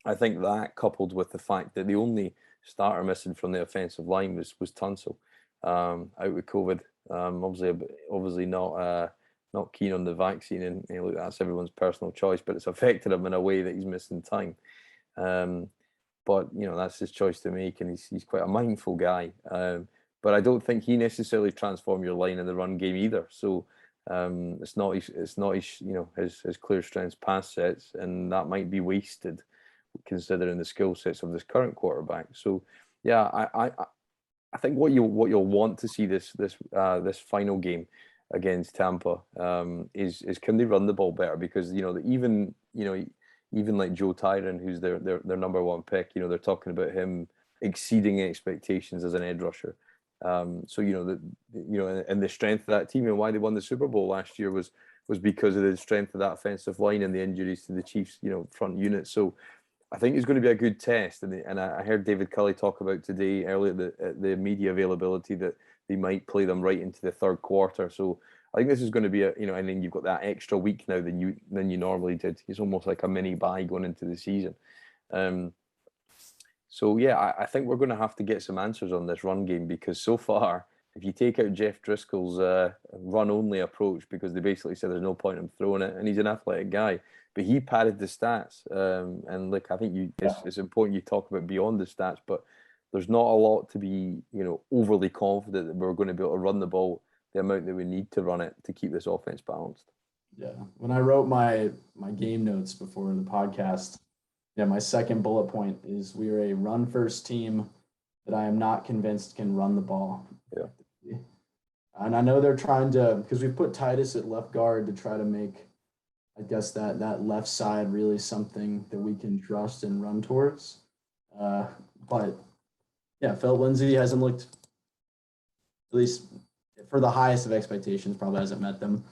I think that, coupled with the fact that the only starter missing from the offensive line was Tunsil, out with COVID. Obviously not keen on the vaccine, and look, that's everyone's personal choice, but it's affected him in a way that he's missing time. But that's his choice to make, and he's quite a mindful guy. But I don't think he necessarily transformed your line in the run game either. So it's not his his clear strengths pass sets, and that might be wasted considering the skill sets of this current quarterback. So, yeah, I think what you'll want to see this final game against Tampa is can they run the ball better, because even like Joe Tyron, who's their number one pick, they're talking about him exceeding expectations as an edge rusher. So and the strength of that team and why they won the Super Bowl last year was because of the strength of that offensive line and the injuries to the Chiefs front unit. So I think it's going to be a good test, and I heard David Culley talk about today earlier at the media availability that they might play them right into the third quarter. So I think this is going to be and then you've got that extra week now than you normally did. It's almost like a mini bye going into the season. So yeah, I think we're going to have to get some answers on this run game, because so far, if you take out Jeff Driscoll's run-only approach, because they basically said there's no point in him throwing it, and he's an athletic guy, but he padded the stats. And look, I think it's important you talk about beyond the stats, but there's not a lot to be overly confident that we're going to be able to run the ball the amount that we need to run it to keep this offense balanced. Yeah, when I wrote my game notes before the podcast, my second bullet point is we are a run-first team that I am not convinced can run the ball. Yeah. And I know they're trying to, because we put Titus at left guard to try to make, I guess, that left side really something that we can trust and run towards. But yeah, Philip Lindsay hasn't looked, at least for the highest of expectations, probably hasn't met them.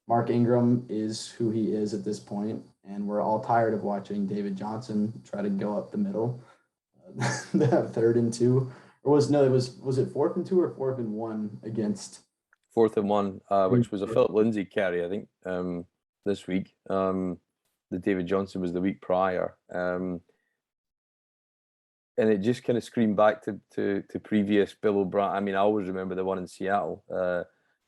Mark Ingram is who he is at this point, and we're all tired of watching David Johnson try to go up the middle. That 3rd and 2, or was it 4th and 2 or 4th and 1 against 4th and 1, which was a Philip Lindsay carry, I think, this week. The David Johnson was the week prior. And it just kind of screamed back to previous Bill O'Brien. I mean, I always remember the one in Seattle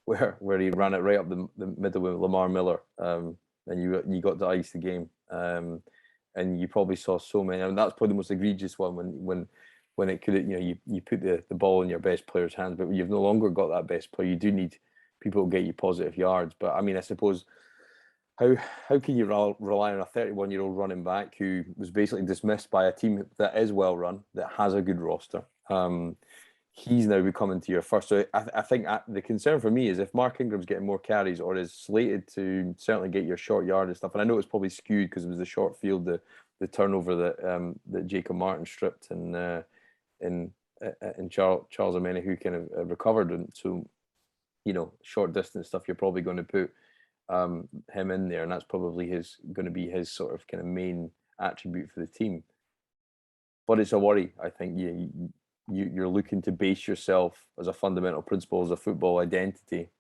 where he ran it right up the middle with Lamar Miller, and you got to ice the game. And you probably saw so many. I mean, that's probably the most egregious one when it could, you put the ball in your best player's hands, but you've no longer got that best player. You do need people to get you positive yards. But I mean, I suppose, how can you rely on a 31-year-old running back who was basically dismissed by a team that is well run, that has a good roster? He's now becoming to your first. So I think the concern for me is if Mark Ingram's getting more carries or is slated to certainly get your short yard and stuff. And I know it's probably skewed because it was the short field, the turnover that Jacob Martin stripped and Charles Omeni, who kind of recovered. And so, short distance stuff, you're probably going to put him in there, and that's probably going to be his sort of kind of main attribute for the team. But it's a worry. I think you're looking to base yourself as a fundamental principle as a football identity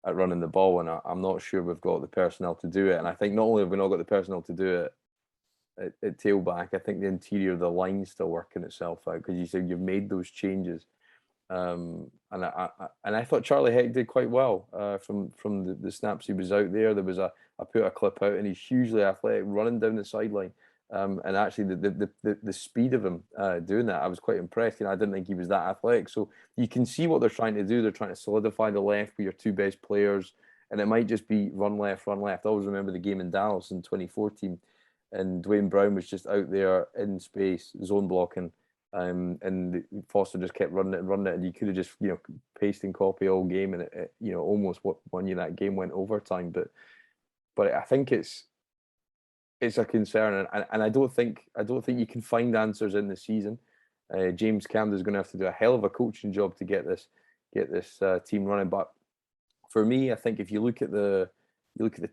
at running the ball, and I'm not sure we've got the personnel to do it. And I think not only have we not got the personnel to do it at tailback, I think the interior of the line's still working itself out, because you said you've made those changes. And I thought Charlie Heck did quite well from the snaps he was out there. There was I put a clip out, and he's hugely athletic, running down the sideline. And actually, the speed of him doing that, I was quite impressed. I didn't think he was that athletic. So you can see what they're trying to do. They're trying to solidify the left with your two best players, and it might just be run left, run left. I always remember the game in Dallas in 2014, and Dwayne Brown was just out there in space, zone blocking, and Foster just kept running it, and you could have just paste and copy all game, and it almost won you that game, went overtime. But I think it's a concern, and I don't think you can find answers in the season. James Camden's going to have to do a hell of a coaching job to get this team running. But for me, I think if you look at the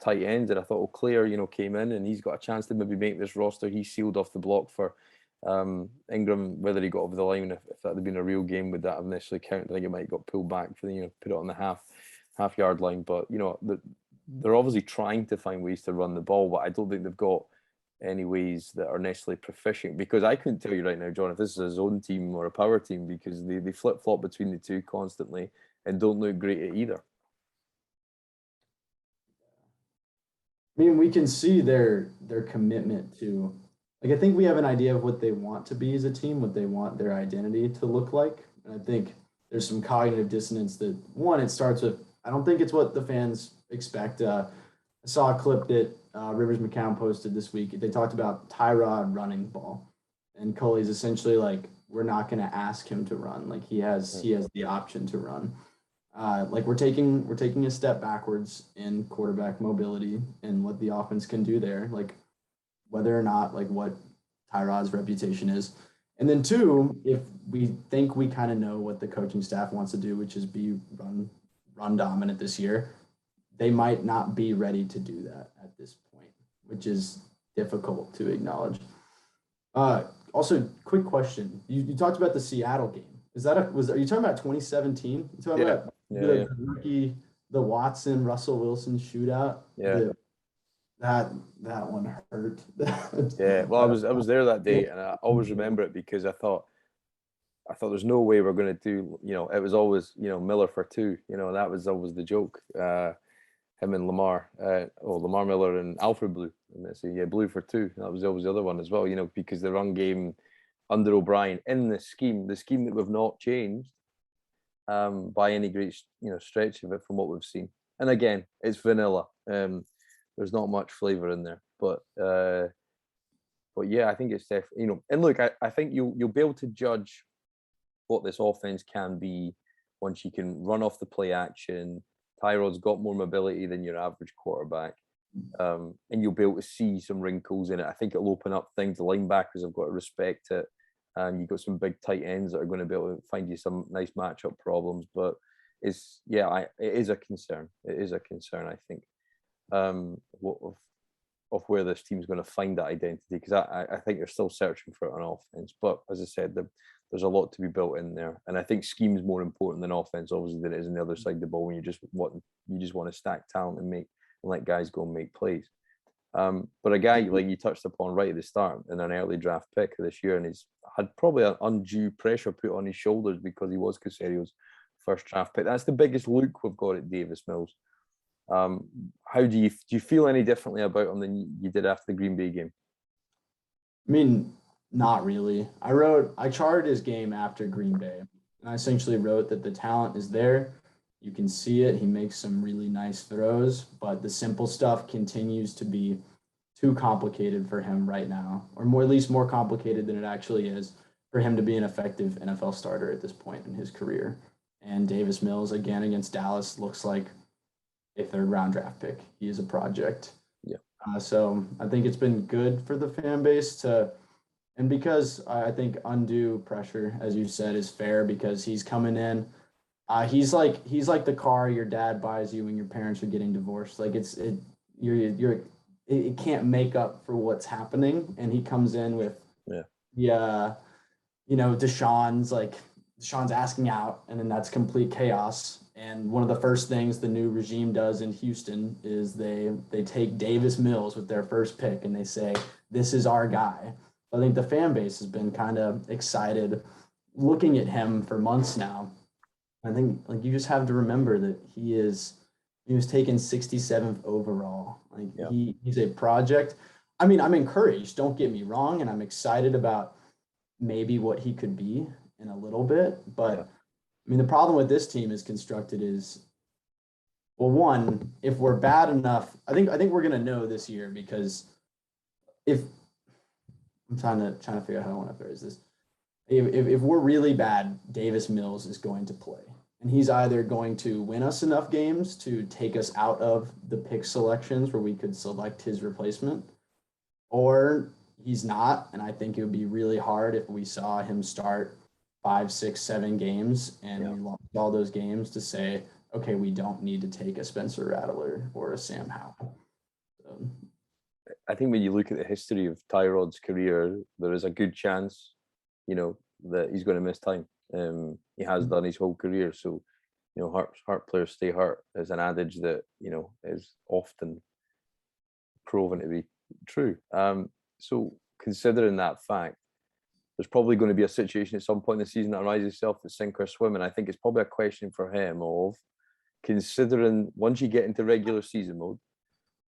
tight ends, and I thought Claire, came in and he's got a chance to maybe make this roster. He sealed off the block for Ingram. Whether he got over the line, if that had been a real game, would that have necessarily counted? I think it might have got pulled back for put it on the half yard line. But they're obviously trying to find ways to run the ball, but I don't think they've got any ways that are necessarily proficient. Because I couldn't tell you right now, John, if this is a zone team or a power team, because they flip-flop between the two constantly and don't look great at either. I mean, we can see their commitment to, I think we have an idea of what they want to be as a team, what they want their identity to look like. And I think there's some cognitive dissonance that, one, it starts with, I don't think it's what the fans expect. I saw a clip that Rivers McCown posted this week. They talked about Tyrod running the ball, and Culley's essentially like, we're not going to ask him to run. Like he has the option to run. Like we're taking a step backwards in quarterback mobility and what the offense can do there. Like whether or not like what Tyrod's reputation is. And then two, if we think we kind of know what the coaching staff wants to do, which is be run dominant this year, they might not be ready to do that at this point, which is difficult to acknowledge. Also, quick question. You talked about the Seattle game. Are you talking about 2017? You talking about the rookie, the Watson, Russell Wilson shootout? Yeah. That one hurt. Yeah. Well, I was there that day, and I always remember it because I thought there's no way we're going to do, it was always, Miller for two, that was always the joke. Him and Lamar Miller and Alfred Blue. And so Blue for two. That was always the other one as well, because the run game under O'Brien in the scheme that we've not changed by any great, stretch of it from what we've seen. And again, it's vanilla. There's not much flavor in there, but yeah, I think it's definitely, and look, I think you'll be able to judge what this offense can be once you can run off the play action. Tyrod's got more mobility than your average quarterback, and you'll be able to see some wrinkles in it. I think it'll open up things. The linebackers have got to respect it, and you've got some big tight ends that are going to be able to find you some nice matchup problems. But it is a concern. It is a concern, I think, of where this team's going to find that identity, because I think they're still searching for it on offense. But as I said, there's a lot to be built in there, and I think scheme is more important than offense, obviously, than it is on the other side of the ball. When you just want to stack talent and let guys go and make plays. But a guy like you touched upon right at the start, in an early draft pick this year, and he's had probably an undue pressure put on his shoulders because he was Caserio's first draft pick. That's the biggest look we've got at Davis Mills. How do you feel any differently about him than you did after the Green Bay game? I mean, not really. I charted his game after Green Bay, and I essentially wrote that the talent is there. You can see it. He makes some really nice throws, but the simple stuff continues to be too complicated for him right now, or at least more complicated than it actually is for him to be an effective NFL starter at this point in his career. And Davis Mills, again, against Dallas, looks like a third-round draft pick. He is a project. Yeah. So I think it's been good for the fan base and because I think undue pressure, as you said, is fair because he's coming in. He's like the car your dad buys you when your parents are getting divorced. Like it can't make up for what's happening, and he comes in with Deshaun's asking out, and then that's complete chaos. And one of the first things the new regime does in Houston is they take Davis Mills with their first pick, and they say, this is our guy. I think the fan base has been kind of excited looking at him for months now. I think like you just have to remember that he was taken 67th overall. He's a project. I mean, I'm encouraged, don't get me wrong, and I'm excited about maybe what he could be in a little bit. But I mean, the problem with this team is constructed is, well, one, if we're bad enough, I think we're gonna know this year, because if I'm trying to figure out how I want to phrase this. If we're really bad, Davis Mills is going to play. And he's either going to win us enough games to take us out of the pick selections where we could select his replacement, or he's not. And I think it would be really hard if we saw him start 5, 6, 7 games and we lost all those games to say, okay, we don't need to take a Spencer Rattler or a Sam Howell. I think when you look at the history of Tyrod's career, there is a good chance, that he's going to miss time. He has done his whole career. So, hurt players stay hurt is an adage that, is often proven to be true. So considering that fact, there's probably going to be a situation at some point in the season that arises itself to sink or swim. And I think it's probably a question for him of considering once you get into regular season mode,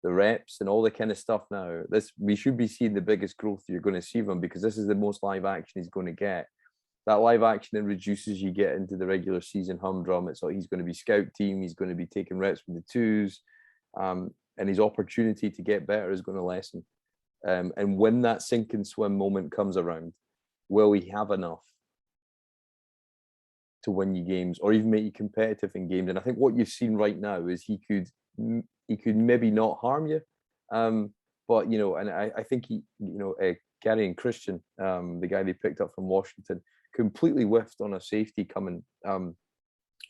the reps and all the kind of stuff now, we should be seeing the biggest growth you're going to see from him, because this is the most live action he's going to get. That live action then reduces you get into the regular season humdrum. It's like he's going to be scout team, he's going to be taking reps with the twos. And and his opportunity to get better is going to lessen. And when that sink and swim moment comes around, will he have enough to win you games or even make you competitive in games? And I think what you've seen right now is he could maybe not harm you, but and I think Gary and Christian, the guy they picked up from Washington, completely whiffed on a safety coming on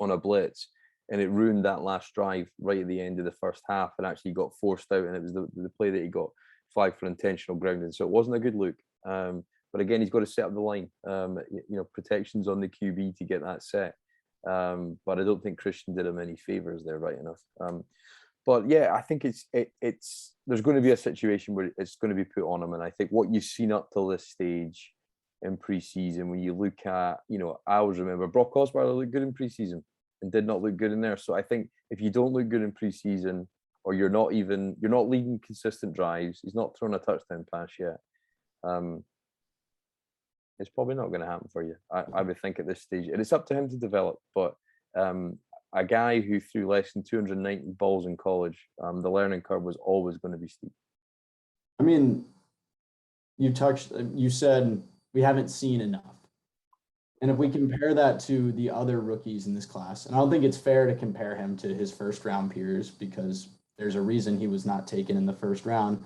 a blitz, and it ruined that last drive right at the end of the first half, and actually got forced out, and it was the play that he got flagged for intentional grounding. So it wasn't a good look. But again, he's got to set up the line. Protections on the QB to get that set. But I don't think Christian did him any favors there, right enough. But yeah, I think it's there's going to be a situation where it's going to be put on him, and I think what you've seen up till this stage in preseason, when you look at, I always remember Brock Osweiler looked good in preseason and did not look good in there. So I think if you don't look good in preseason, or you're not leading consistent drives, he's not thrown a touchdown pass yet, it's probably not going to happen for you. I would think at this stage, and it's up to him to develop. But a guy who threw less than 290 balls in college, the learning curve was always going to be steep. I mean, you said we haven't seen enough. And if we compare that to the other rookies in this class, and I don't think it's fair to compare him to his first round peers because there's a reason he was not taken in the first round,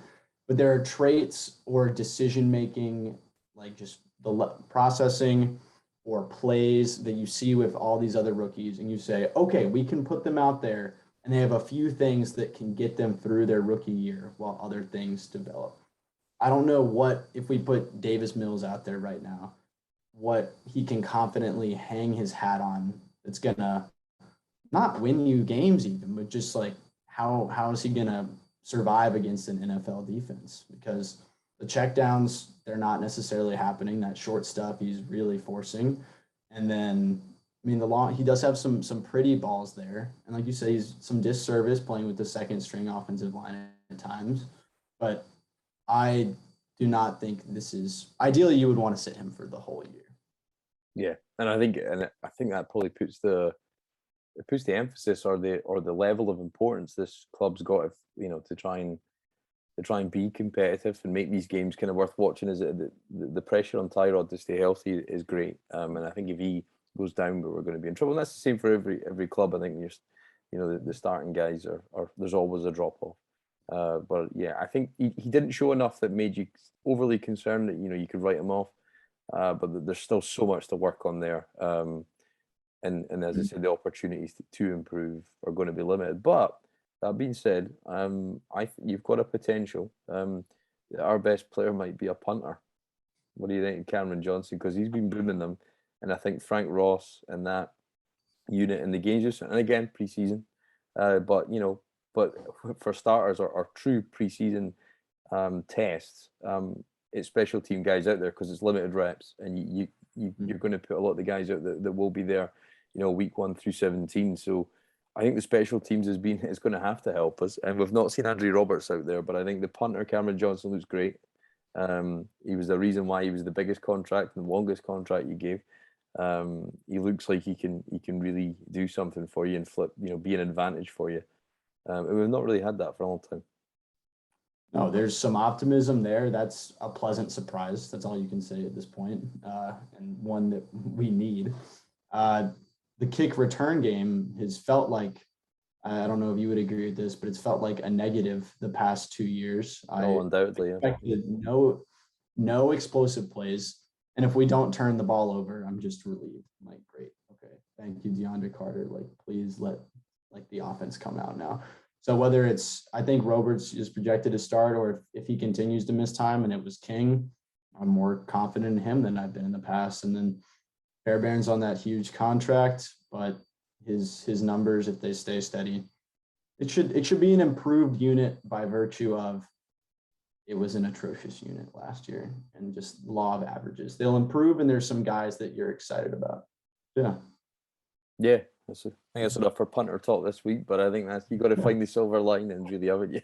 but there are traits or decision making, like just the processing or plays that you see with all these other rookies, and you say, okay, we can put them out there and they have a few things that can get them through their rookie year while other things develop. I don't know if we put Davis Mills out there right now, what he can confidently hang his hat on that's gonna not win you games even, but just like how is he gonna survive against an NFL defense? Because the checkdowns, they're not necessarily happening. That short stuff he's really forcing. And then, I mean, he does have some pretty balls there. And like you say, he's some disservice playing with the second string offensive line at times. But I do not think this is ideally you would want to sit him for the whole year. Yeah, and I think that probably puts the emphasis or the level of importance this club's got, to try and be competitive and make these games kind of worth watching. Is the pressure on Tyrod to stay healthy is great, and I think if he goes down, we're going to be in trouble. And that's the same for every club. I think the starting guys are there's always a drop off. But yeah, I think he didn't show enough that made you overly concerned that you could write him off. But there's still so much to work on there. And as I said, the opportunities to improve are going to be limited. But that being said, you've got a potential. Our best player might be a punter. What do you think of Cameron Johnson? Because he's been booming them, and I think Frank Ross and that unit in the games, and again preseason, but for starters or true preseason tests, it's special team guys out there because it's limited reps, and you're going to put a lot of the guys out that will be there, week 1 through 17. So I think the special teams is going to have to help us, and we've not seen Andrew Roberts out there, but I think the punter Cameron Johnson looks great. He was the reason why he was the biggest contract and the longest contract you gave. He looks like he can really do something for you and flip, be an advantage for you. And we've not really had that for a long time. No, there's some optimism there. That's a pleasant surprise. That's all you can say at this point, and one that we need. The kick return game has felt like, I don't know if you would agree with this, but it's felt like a negative the past 2 years. Undoubtedly. I expected no explosive plays. And if we don't turn the ball over, I'm just relieved. I'm like, great. Okay. Thank you, DeAndre Carter. Like, please let the offense come out now. So whether I think Roberts is projected to start, or if he continues to miss time and it was King, I'm more confident in him than I've been in the past. And then Fairbairn's on that huge contract, but his numbers, if they stay steady, it should be an improved unit by virtue of it was an atrocious unit last year, and just law of averages. They'll improve, and there's some guys that you're excited about. Yeah. Yeah. I think that's enough for punter talk this week, but I think you got to find the silver linings, really, haven't you?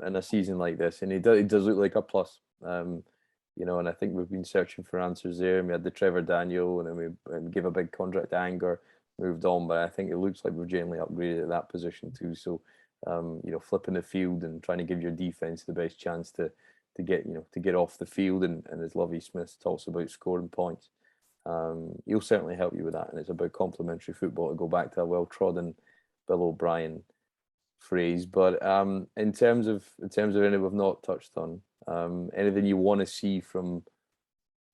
In a season like this, and it does look like a plus. And I think we've been searching for answers there. And we had the Trevor Daniel, and then we gave a big contract to Anger, moved on, but I think it looks like we've generally upgraded at that position too. So flipping the field and trying to give your defense the best chance to get off the field. And as Lovie Smith talks about, scoring points. He'll certainly help you with that, and it's about complementary football, to go back to a well-trodden Bill O'Brien phrase. But in terms of anything we've not touched on, anything you want to see from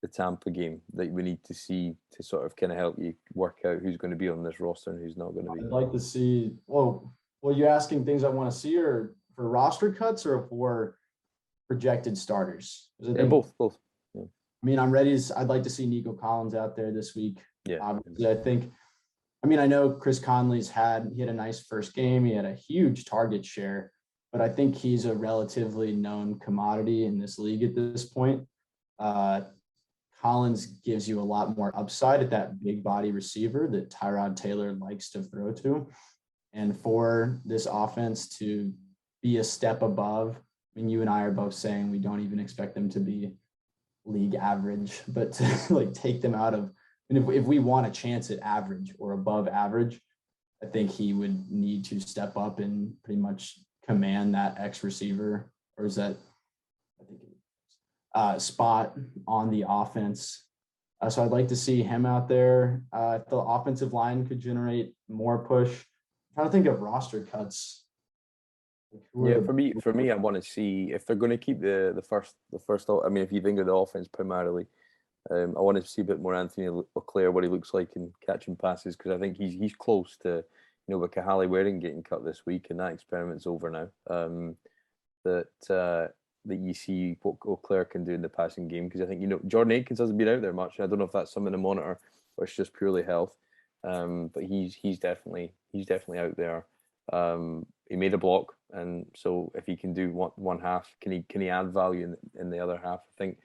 the Tampa game that we need to see to sort of kind of help you work out who's going to be on this roster and who's not going to be? I'd like to see. Well, you're asking things I want to see, or for roster cuts, or for projected starters? Yeah, both. Yeah. I mean, I'd like to see Nico Collins out there this week. Yeah. Obviously, I know Chris Conley's had a nice first game. He had a huge target share, but I think he's a relatively known commodity in this league at this point. Collins gives you a lot more upside at that big body receiver that Tyrod Taylor likes to throw to. And for this offense to be a step above, I mean, you and I are both saying we don't even expect them to be league average, but to take them out of, and if we want a chance at average or above average, I think he would need to step up and pretty much command that X receiver, or is that, I think, spot on the offense. So I'd like to see him out there. If the offensive line could generate more push. I'm trying to think of roster cuts. Yeah, for me, I want to see if they're going to keep the first. I mean, if you think of the offense primarily, I want to see a bit more Anthony Leclerc, what he looks like in catching passes, because I think he's close to, with Kahale Waring getting cut this week, and that experiment's over now. That you see what Leclerc can do in the passing game, because I think Jordan Aikens hasn't been out there much. I don't know if that's something to monitor or it's just purely health, but he's definitely out there. He made a block, and so if he can do one half, can he add value in the other half? I think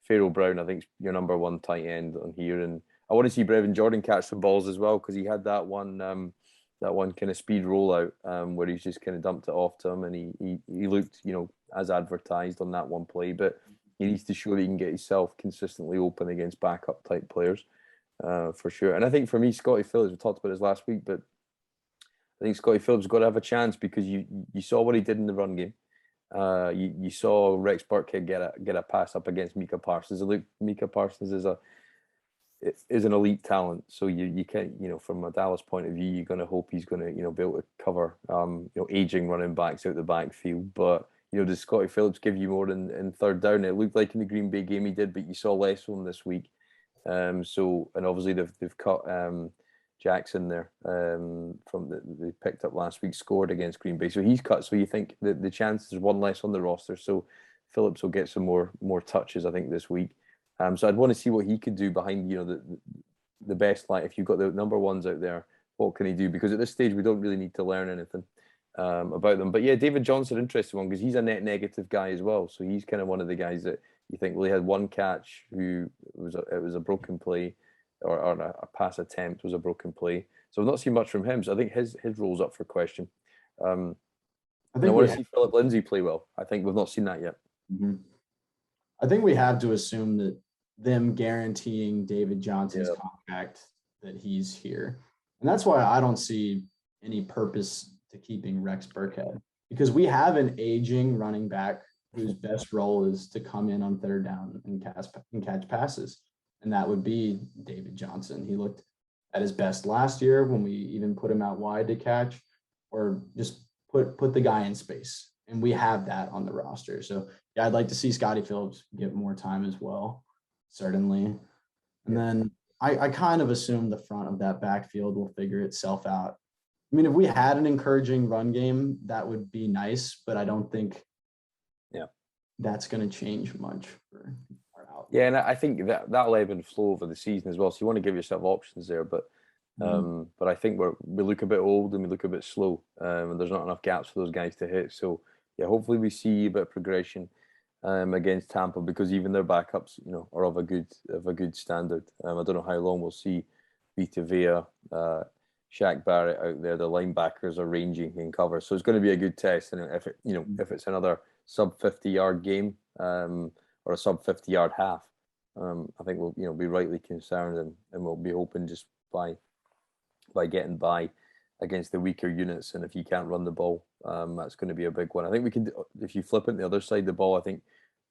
Pharaoh Brown, I think, is your number one tight end on here, and I want to see Brevin Jordan catch some balls as well, because he had that one kind of speed rollout where he's just kind of dumped it off to him, and he looked as advertised on that one play, but he needs to show that he can get himself consistently open against backup type players for sure. And I think for me, Scotty Phillips, we talked about this last week, but I think Scotty Phillips got to have a chance, because you saw what he did in the run game. You saw Rex Burkhead get a pass up against Micah Parsons. Look, Micah Parsons is an elite talent, so you can't, from a Dallas point of view, you're going to hope he's going to be able to cover aging running backs out the backfield. But does Scotty Phillips give you more in third down? It looked like in the Green Bay game he did, but you saw less of him this week. And obviously they've cut Jackson there they picked up last week, scored against Green Bay, so he's cut. So you think that the chances is one less on the roster, so Phillips will get some more touches, I think, this week. So I'd want to see what he could do behind the best line. If you've got the number ones out there, what can he do? Because at this stage we don't really need to learn anything about them. But yeah, David Johnson, interesting one, because he's a net negative guy as well. So he's kind of one of the guys that you think, well, he had one catch it was a broken play, or a pass attempt was a broken play. So I've not seen much from him. So I think his role's up for question. I want to see Philip Lindsay play well. I think we've not seen that yet. Mm-hmm. I think we have to assume that them guaranteeing David Johnson's contract, that he's here. And that's why I don't see any purpose to keeping Rex Burkhead, because we have an aging running back whose best role is to come in on third down and catch passes. And that would be David Johnson. He looked at his best last year when we even put him out wide to catch, or just put the guy in space. And we have that on the roster. So yeah, I'd like to see Scotty Phillips get more time as well, certainly. And then I kind of assume the front of that backfield will figure itself out. I mean, if we had an encouraging run game, that would be nice, but I don't think that's going to change much for our outlook. Yeah, and I think that'll ebb and flow over the season as well. So you want to give yourself options there, but I think we look a bit old and we look a bit slow, and there's not enough gaps for those guys to hit. So yeah, hopefully we see a bit of progression against Tampa, because even their backups, are of a good standard. I don't know how long we'll see Vita Vea, Shaq Barrett out there. The linebackers are ranging in cover, so it's going to be a good test. And if it's another sub 50-yard game or a sub 50-yard half, I think we'll be rightly concerned, and we'll be hoping just by getting by against the weaker units, and if you can't run the ball, that's going to be a big one. I think we can, if you flip it on the other side of the ball, I think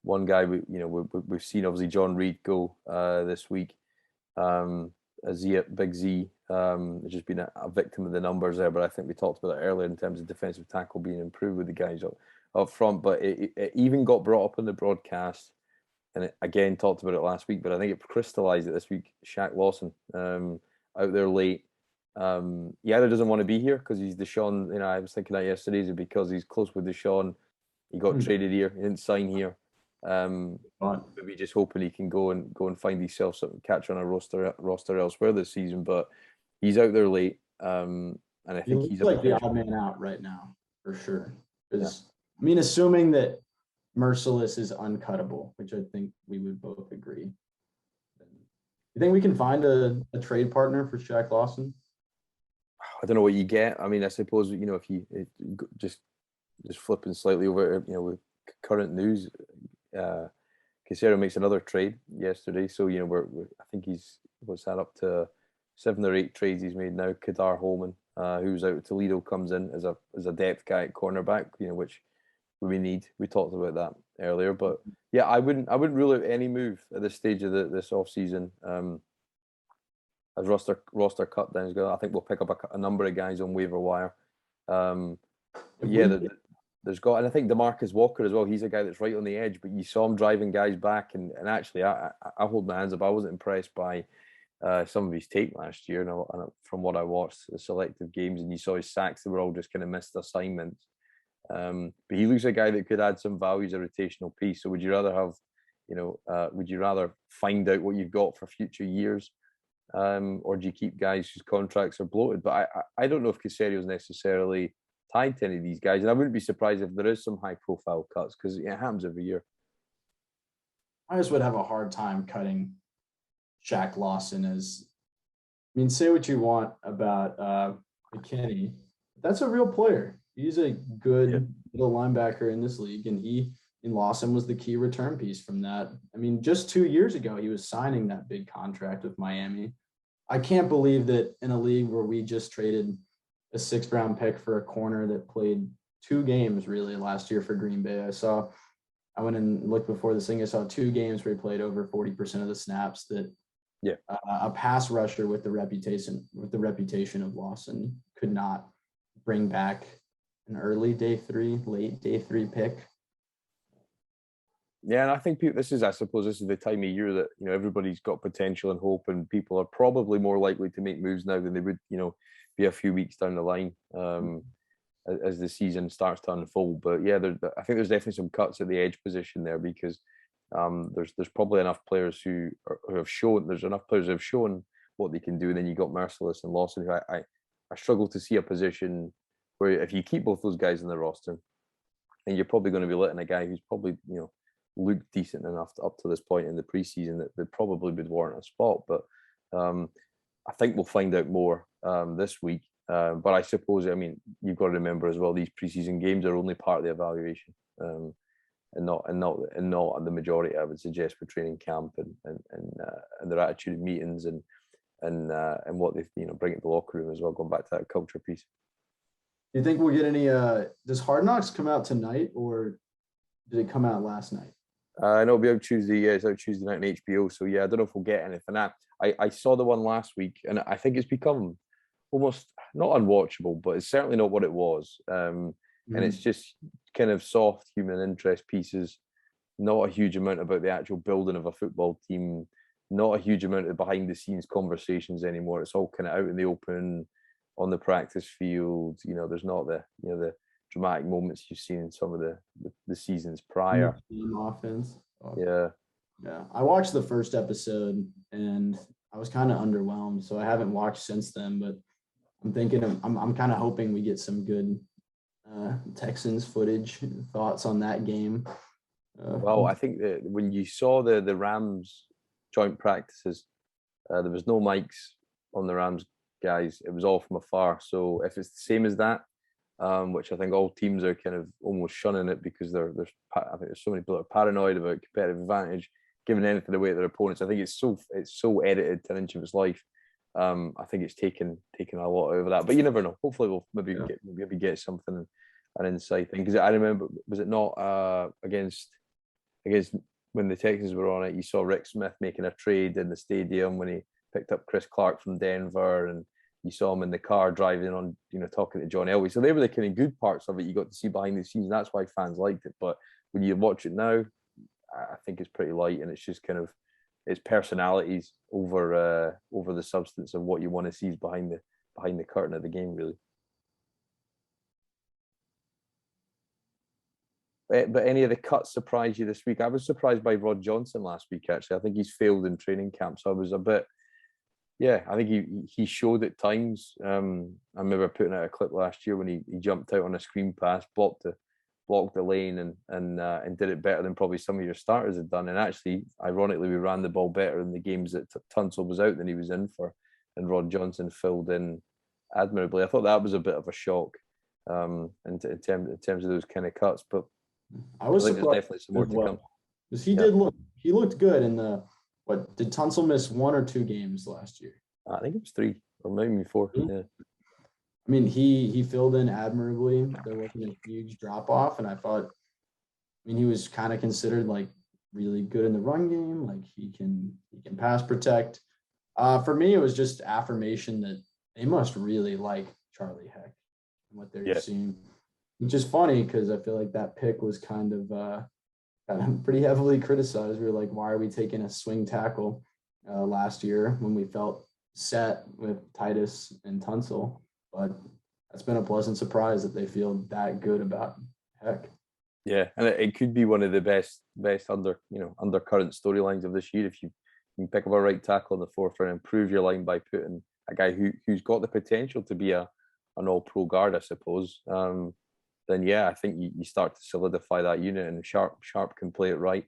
one guy we've seen obviously John Reed go this week. Big Z has just been a victim of the numbers there, but I think we talked about it earlier in terms of defensive tackle being improved with the guys up front. But it even got brought up in the broadcast, and it again talked about it last week, but I think it crystallized it this week. Shaq Lawson out there late. He either doesn't want to be here because he's Deshaun. I was thinking that yesterday. Is it because he's close with Deshaun? He got traded here. He didn't sign here. Maybe just hoping he can go and find himself something, catch on a roster elsewhere this season. But he's out there late, and I think he's like the odd man out right now for sure. Because I mean, assuming that Merciless is uncuttable, which I think we would both agree. You think we can find a trade partner for Shaq Lawson? I don't know what you get. I mean, I suppose if you just flipping slightly over, with current news. Caserio makes another trade yesterday, so I think he's up to 7 or 8 trades he's made now. Kadar Holman, who's out of Toledo, comes in as a depth guy at cornerback, which we need. We talked about that earlier, but yeah, I wouldn't rule out any move at this stage of this off season. As roster cut downs go, I think we'll pick up a number of guys on waiver wire. There's got, and I think DeMarcus Walker as well. He's a guy that's right on the edge, but you saw him driving guys back, and actually, I hold my hands up. I wasn't impressed by some of his take last year, and from what I watched, the selective games, and you saw his sacks; they were all just kind of missed assignments. But he looks a guy that could add some value as a rotational piece. So would you rather have, would you rather find out what you've got for future years, or do you keep guys whose contracts are bloated? But I don't know if Caserio is necessarily tied to any of these guys, and I wouldn't be surprised if there is some high-profile cuts because it happens every year. I just would have a hard time cutting Shaq Lawson. Say what you want about McKinney, that's a real player. He's a good little linebacker in this league, and Lawson was the key return piece from that. I mean, just 2 years ago, he was signing that big contract with Miami. I can't believe that in a league where we just traded a 6th round pick for a corner that played 2 games really last year for Green Bay. I went and looked before this thing. I saw 2 games where he played over 40% of the snaps. That a pass rusher with the reputation of Lawson could not bring back an early late day 3 pick. Yeah, and I think this is the time of year that everybody's got potential and hope, and people are probably more likely to make moves now than they would be a few weeks down the line as the season starts to unfold. But yeah, I think there's definitely some cuts at the edge position there because there's probably enough players who have shown. There's enough players who have shown what they can do, and then you got Merciless and Lawson, who I struggle to see a position where if you keep both those guys in the roster, then you're probably going to be letting a guy who's probably looked decent enough up to this point in the preseason that probably would warrant a spot. But I think we'll find out more this week. But I suppose, you've got to remember as well, these preseason games are only part of the evaluation, and not the majority. I would suggest for training camp and their attitude in meetings and what they bring to the locker room as well. Going back to that culture piece. Do you think we'll get any? Does Hard Knocks come out tonight, or did it come out last night? No, it'll be out Tuesday. Yeah, it's out Tuesday night on HBO. So yeah, I don't know if we'll get anything. I saw the one last week, and I think it's become almost not unwatchable, but it's certainly not what it was. And it's just kind of soft human interest pieces, not a huge amount about the actual building of a football team, not a huge amount of behind the scenes conversations anymore. It's all kind of out in the open on the practice field. There's not the dramatic moments you've seen in some of the seasons prior. Offense. Yeah. I watched the first episode and I was kind of underwhelmed, so I haven't watched since then. But I'm thinking I'm kind of hoping we get some good Texans footage. Thoughts on that game? Well, I think that when you saw the Rams joint practices, there was no mics on the Rams guys. It was all from afar. So if it's the same as that, which I think all teams are kind of almost shunning it because I think there's so many people that are paranoid about competitive advantage, giving anything away to their opponents. I think it's so edited to an inch of its life. I think it's taken a lot over that. But you never know. Hopefully, we'll maybe get something, an insight thing. Because I remember, was it not against when the Texans were on it? You saw Rick Smith making a trade in the stadium when he picked up Chris Clark from Denver, and you saw him in the car driving on, talking to John Elway. So they were the kind of good parts of it. You got to see behind the scenes. That's why fans liked it. But when you watch it now, I think it's pretty light, and it's just kind of it's personalities over the substance of what you want to see is behind the curtain of the game, really. But any of the cuts surprise you this week? I was surprised by Rod Johnson last week, actually. I think he's failed in training camp, so I was a bit. Yeah, I think he showed at times. I remember putting out a clip last year when he jumped out on a screen pass, blocked the lane, and did it better than probably some of your starters had done. And actually, ironically, we ran the ball better in the games that Tunsil was out than he was in for, and Rod Johnson filled in admirably. I thought that was a bit of a shock in terms of those kind of cuts, but I was surprised. There's definitely some more to come. Because he looked good in the. What did Tunsil miss 1 or 2 games last year? I think it was 3 or maybe 4. Mm-hmm. Yeah. I mean, he filled in admirably. There wasn't a huge drop off, and I thought, he was kind of considered like really good in the run game. Like he can pass protect. For me, it was just affirmation that they must really like Charlie Heck and what they're seeing, which is funny because I feel like that pick was kind of pretty heavily criticized. We were like, why are we taking a swing tackle last year when we felt set with Titus and Tunsil? But that's been a pleasant surprise that they feel that good about Heck. Yeah, and it could be one of the best undercurrent storylines of this year if you can pick up a right tackle in the 4th round and improve your line by putting a guy who's got the potential to be an all-pro guard, I suppose. Then I think you start to solidify that unit, and Sharp can play it right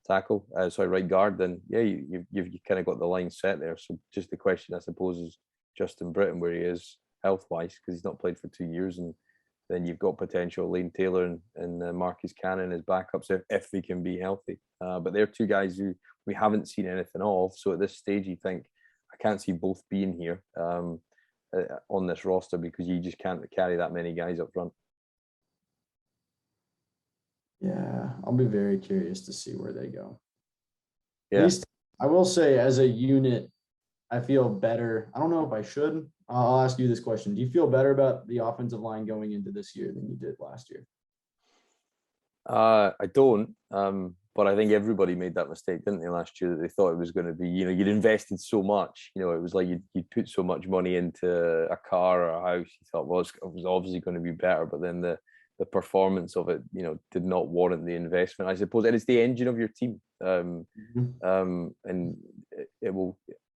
tackle, right guard. Then you've kind of got the line set there. So just the question, I suppose, is Justin Britton where he is health-wise, because he's not played for 2 years, and then you've got potential Lane Taylor and Marcus Cannon as backups if they can be healthy. But they're 2 guys who we haven't seen anything of. So at this stage, you think I can't see both being here on this roster because you just can't carry that many guys up front. Yeah, I'll be very curious to see where they go. Yeah. At least I will say, as a unit, I feel better. I don't know if I should. I'll ask you this question. Do you feel better about the offensive line going into this year than you did last year? I don't, but I think everybody made that mistake, didn't they, last year, that they thought it was going to be, you'd invested so much, it was like you'd put so much money into a car or a house. You thought, well, it was obviously going to be better, but then the performance of it, did not warrant the investment, I suppose. And it's the engine of your team. And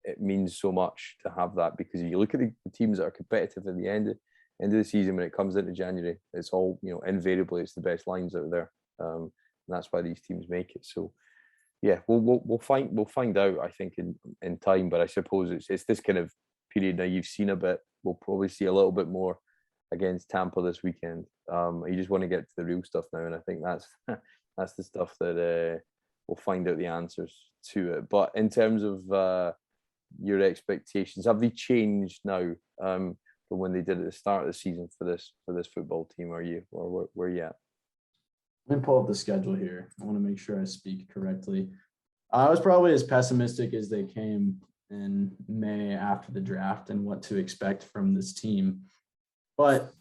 it means so much to have that, because if you look at the teams that are competitive at the end of the season, when it comes into January, it's all, invariably it's the best lines out there. And that's why these teams make it. So yeah, we'll find out, I think, in time. But I suppose it's this kind of period now. You've seen a bit. We'll probably see a little bit more against Tampa this weekend. You just want to get to the real stuff now, and I think that's the stuff that we'll find out the answers to it. But in terms of your expectations, have they changed now from when they did at the start of the season for this football team? Are you, or where are you at? Let me pull up the schedule here. I want to make sure I speak correctly. I was probably as pessimistic as they came in May after the draft and what to expect from this team. But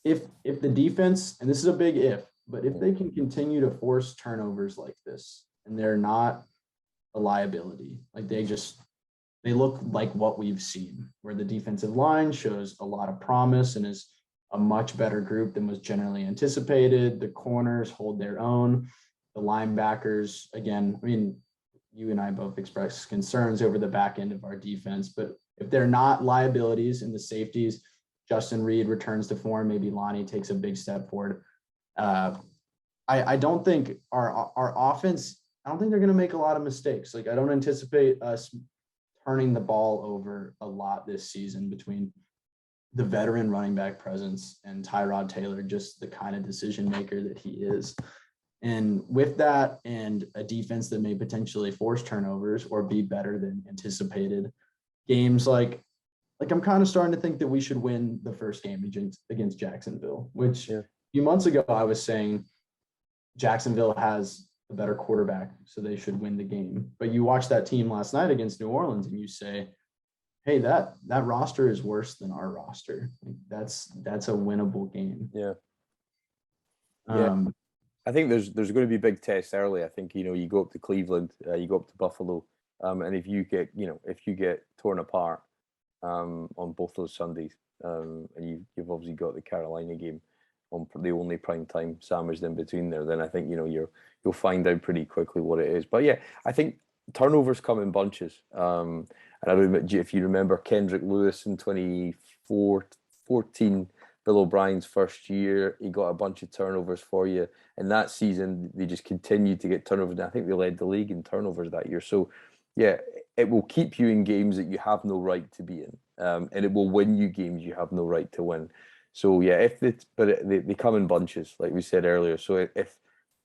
if the defense, and this is a big if, but if they can continue to force turnovers like this, and they're not a liability, like they look like what we've seen, where the defensive line shows a lot of promise and is a much better group than was generally anticipated. The corners hold their own. The linebackers, again, you and I both expressed concerns over the back end of our defense, but if they're not liabilities in the safeties, Justin Reed returns to form, maybe Lonnie takes a big step forward. I don't think our offense, I don't think they're going to make a lot of mistakes. Like, I don't anticipate us turning the ball over a lot this season between the veteran running back presence and Tyrod Taylor, just the kind of decision maker that he is. And with that, and a defense that may potentially force turnovers or be better than anticipated, games like I'm kind of starting to think that we should win the first game against Jacksonville, which a few months ago I was saying Jacksonville has a better quarterback, so they should win the game. But you watch that team last night against New Orleans and you say, hey, that roster is worse than our roster. Like, that's a winnable game. Yeah. I think there's going to be big tests early. I think, you go up to Cleveland, you go up to Buffalo, and if you get torn apart on both those Sundays, and you've obviously got the Carolina game on the only prime time sandwiched in between there, then I think you'll find out pretty quickly what it is. But yeah, I think turnovers come in bunches. And I don't know if you remember Kendrick Lewis in 2014, Bill O'Brien's first year, he got a bunch of turnovers for you. And that season, they just continued to get turnovers. And I think they led the league in turnovers that year. So, yeah, it will keep you in games that you have no right to be in. And it will win you games you have no right to win. So, yeah, they come in bunches, like we said earlier. So if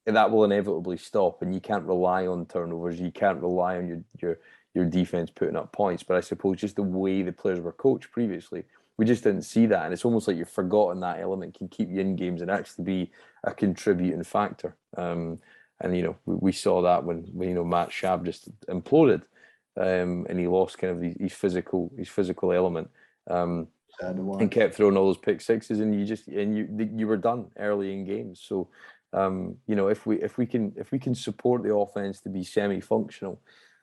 that will inevitably stop, and you can't rely on turnovers, you can't rely on your defense putting up points. But I suppose just the way the players were coached previously, we just didn't see that. And it's almost like you've forgotten that element can keep you in games and actually be a contributing factor. And, we saw that when Matt Schaub just imploded, and he lost kind of his physical element, and kept throwing all those pick sixes, and you were done early in games. So, if we can support the offense to be semi-functional,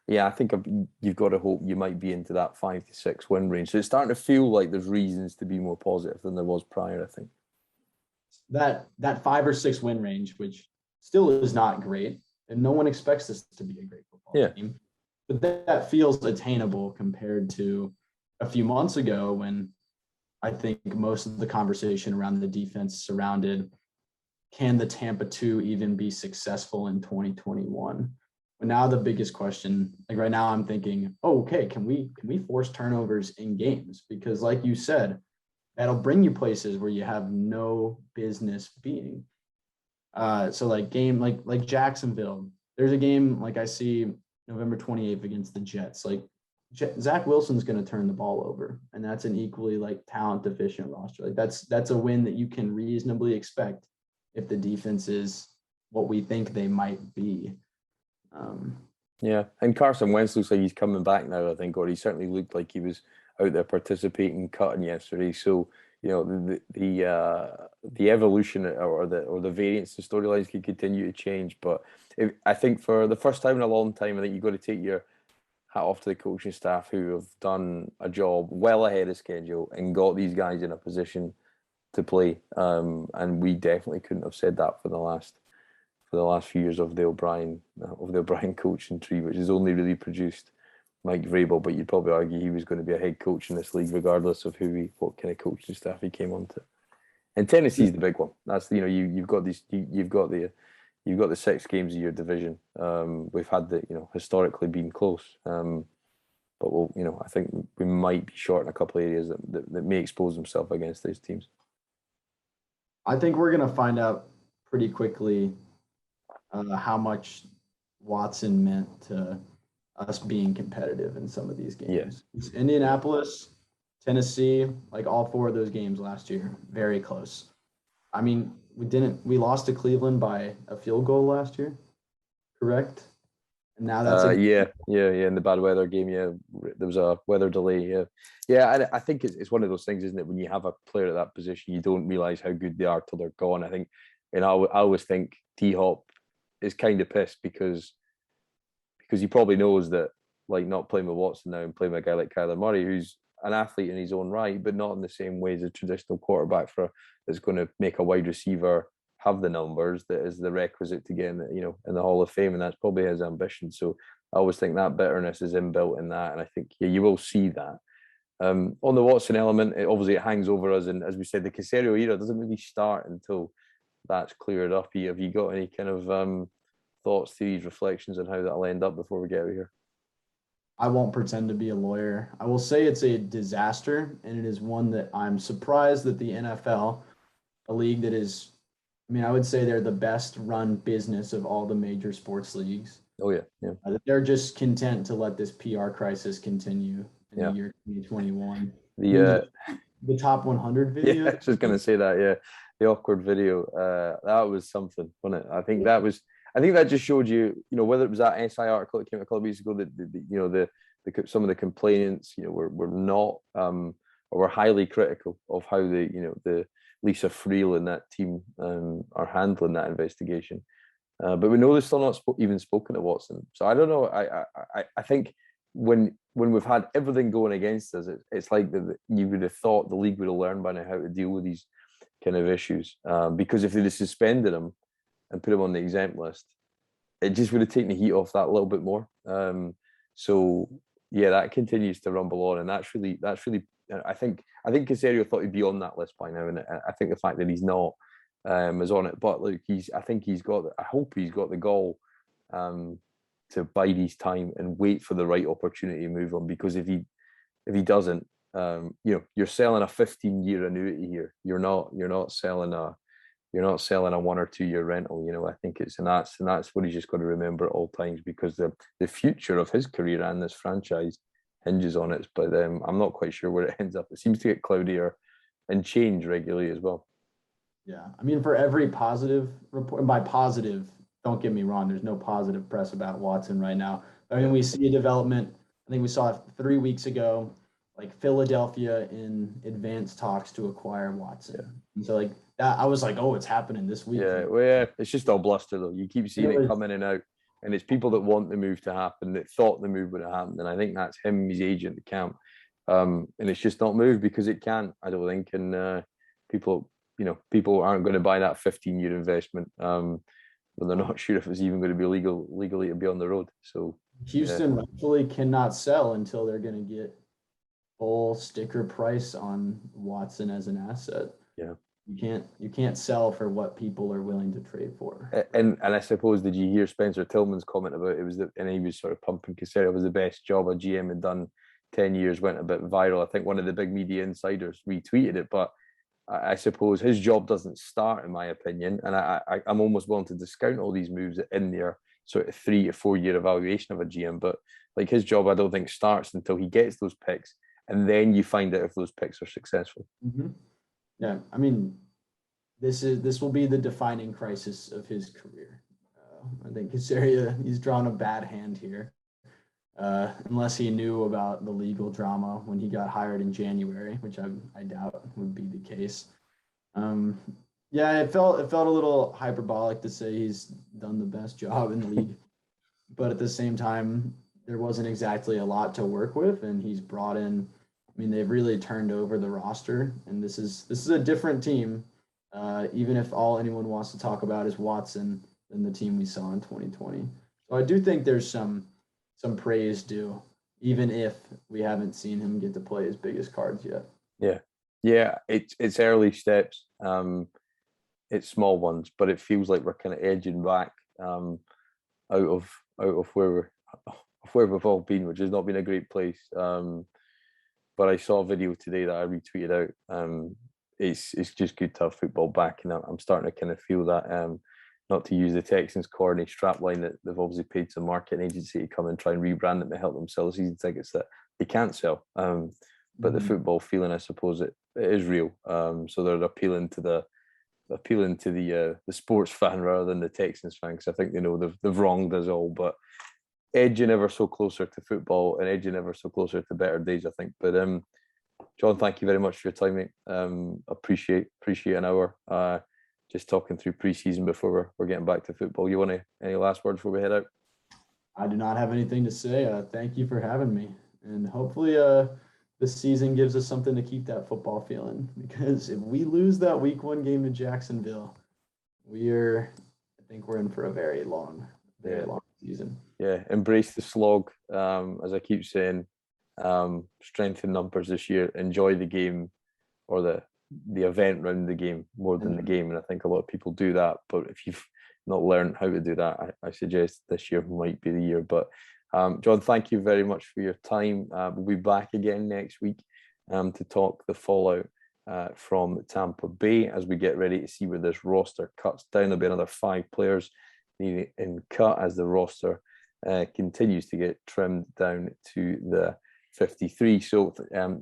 yeah, I think you've got to hope you might be into that 5 to 6 win range. So it's starting to feel like there's reasons to be more positive than there was prior, I think. That 5 or 6 win range, which still is not great, and no one expects this to be a great football team, but that feels attainable compared to a few months ago when I think most of the conversation around the defense surrounded, can the Tampa 2 even be successful in 2021? But now the biggest question, like right now I'm thinking, okay, can we force turnovers in games? Because like you said, that'll bring you places where you have no business being. So like Jacksonville, there's a game like I see November 28th against the Jets. Like Zach Wilson's going to turn the ball over, and that's an equally like talent deficient roster. Like that's a win that you can reasonably expect if the defense is what we think they might be. Yeah, and Carson Wentz looks like he's coming back now, I think, or he certainly looked like he was out there participating, cutting yesterday. So, the evolution or the variance in storylines can continue to change. But I think for the first time in a long time, I think you've got to take your hat off to the coaching staff who have done a job well ahead of schedule and got these guys in a position to play. And we definitely couldn't have said that for the last few years of the O'Brien coaching tree, which has only really produced Mike Vrabel. But you'd probably argue he was going to be a head coach in this league, regardless of what kind of coaching staff he came onto. And Tennessee's the big one. That's you've got the 6 games of your division. We've had historically been close, but I think we might be short in a couple of areas that may expose themselves against those teams. I think we're going to find out pretty quickly how much Watson meant to us being competitive in some of these games. Yes. Indianapolis, Tennessee, like all 4 of those games last year, very close. I mean, we lost to Cleveland by a field goal last year, correct? And now that's in the bad weather game. Yeah, there was a weather delay. Yeah. I think it's one of those things, isn't it? When you have a player at that position, you don't realize how good they are till they're gone. I think, and I always think T-Hop is kind of pissed because he probably knows that, like, not playing with Watson now and playing with a guy like Kyler Murray, who's an athlete in his own right, but not in the same way as a traditional quarterback that's going to make a wide receiver have the numbers that is the requisite to get in the Hall of Fame, and that's probably his ambition. So I always think that bitterness is inbuilt in that, and I think you will see that. On the Watson element, it hangs over us, and as we said, the Caserio era doesn't really start until that's cleared up. Have you got any kind of thoughts, theories, reflections on how that'll end up before we get out of here? I won't pretend to be a lawyer. I will say it's a disaster, and it is one that I'm surprised that the NFL, a league that is, I would say they're the best run business of all the major sports leagues. Oh, yeah. They're just content to let this PR crisis continue in the year 2021. The top 100 video. Yeah, I was just gonna say that. Yeah, the awkward video. That was something, wasn't it? I think that just showed you, whether it was that SI article that came a couple of weeks ago, that some of the complainants, were not or were highly critical of how the Lisa Friel and that team are handling that investigation. But we know they're still not even spoken to Watson. So I don't know. I think when we've had everything going against us, it's like you would have thought the league would have learned by now how to deal with these kind of issues. Because if they'd have suspended him and put him on the exempt list, it just would have taken the heat off that a little bit more. So yeah, that continues to rumble on, and that's really. I think Caserio thought he'd be on that list by now, and I think the fact that he's not is on it. But look, I hope he's got the gall to bide his time and wait for the right opportunity to move on. Because if he doesn't, you're selling a 15-year annuity here. You're not selling a 1 or 2 year rental. I think that's what he's just got to remember at all times, because the future of his career and this franchise hinges on it. But I'm not quite sure where it ends up. It seems to get cloudier and change regularly as well. Yeah, I mean, for every positive report, and by positive, don't get me wrong, there's no positive press about Watson right now. I mean, we see a development. I think we saw it 3 weeks ago, like Philadelphia in advanced talks to acquire Watson. Yeah. And so, like that, I was like, oh, it's happening this week. Yeah, well, yeah, it's just all bluster though. You keep seeing it come in and out, and it's people that want the move to happen, that thought the move would have happened, and I think that's him, his agent, the camp, and it's just not moved because it can't. I don't think, and people aren't going to buy that 15-year investment when they're not sure if it's even going to be legally to be on the road. So Houston actually cannot sell until they're going to get full sticker price on Watson as an asset. Yeah, you can't sell for what people are willing to trade for. And I suppose, did you hear Spencer Tillman's comment about it? And he was sort of pumping Caserio was the best job a GM had done 10 years, went a bit viral. I think one of the big media insiders retweeted it, but I suppose his job doesn't start, in my opinion, and I'm almost willing to discount all these moves in their sort of 3 to 4 year evaluation of a GM. But like his job, I don't think starts until he gets those picks, and then you find out if those picks are successful. Mm-hmm. Yeah, I mean, this will be the defining crisis of his career. I think Caserio, he's drawn a bad hand here. Unless he knew about the legal drama when he got hired in January, which I doubt would be the case. Yeah, it felt a little hyperbolic to say he's done the best job in the league, but at the same time, there wasn't exactly a lot to work with, and he's brought in. I mean, they've really turned over the roster, and this is a different team. Even if all anyone wants to talk about is Watson, than the team we saw in 2020. So I do think there's some praise due, even if we haven't seen him get to play his biggest cards yet. Yeah, it's early steps. It's small ones, but it feels like we're kind of edging back out of where we've all been, which has not been a great place. But I saw a video today that I retweeted out. It's just good to have football back, and I'm starting to kind of feel that. Not to use the Texans corny strapline that they've obviously paid some marketing agency to come and try and rebrand them to help them sell season tickets that they can't sell. But the football feeling, I suppose, it is real. So they're appealing to the sports fan rather than the Texans fan, because I think they know they've wronged us all. But edging ever so closer to football and edging ever so closer to better days, I think. But John, thank you very much for your time, mate. Appreciate an hour. Just talking through preseason before we're getting back to football. You want any last words before we head out? I do not have anything to say. Thank you for having me, and hopefully this season gives us something to keep that football feeling. Because if we lose that Week 1 game to Jacksonville, I think we're in for a very long season. Yeah, embrace the slog. As I keep saying, strength in numbers this year. Enjoy the game, or the event round the game more than the game, and I think a lot of people do that. But if you've not learned how to do that, I suggest this year might be the year. But John, thank you very much for your time. We'll be back again next week to talk the fallout from Tampa Bay as we get ready to see where this roster cuts down. There'll be another 5 players needing in cut as the roster continues to get trimmed down to the 53. So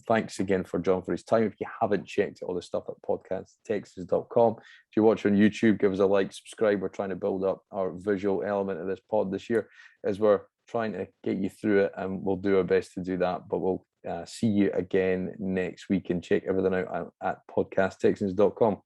thanks again for John for his time. If you haven't checked all the stuff at podcasttexans.com, if you watch on YouTube, give us a like, subscribe. We're trying to build up our visual element of this pod this year as we're trying to get you through it, and we'll do our best to do that. But we'll see you again next week, and check everything out at podcasttexans.com.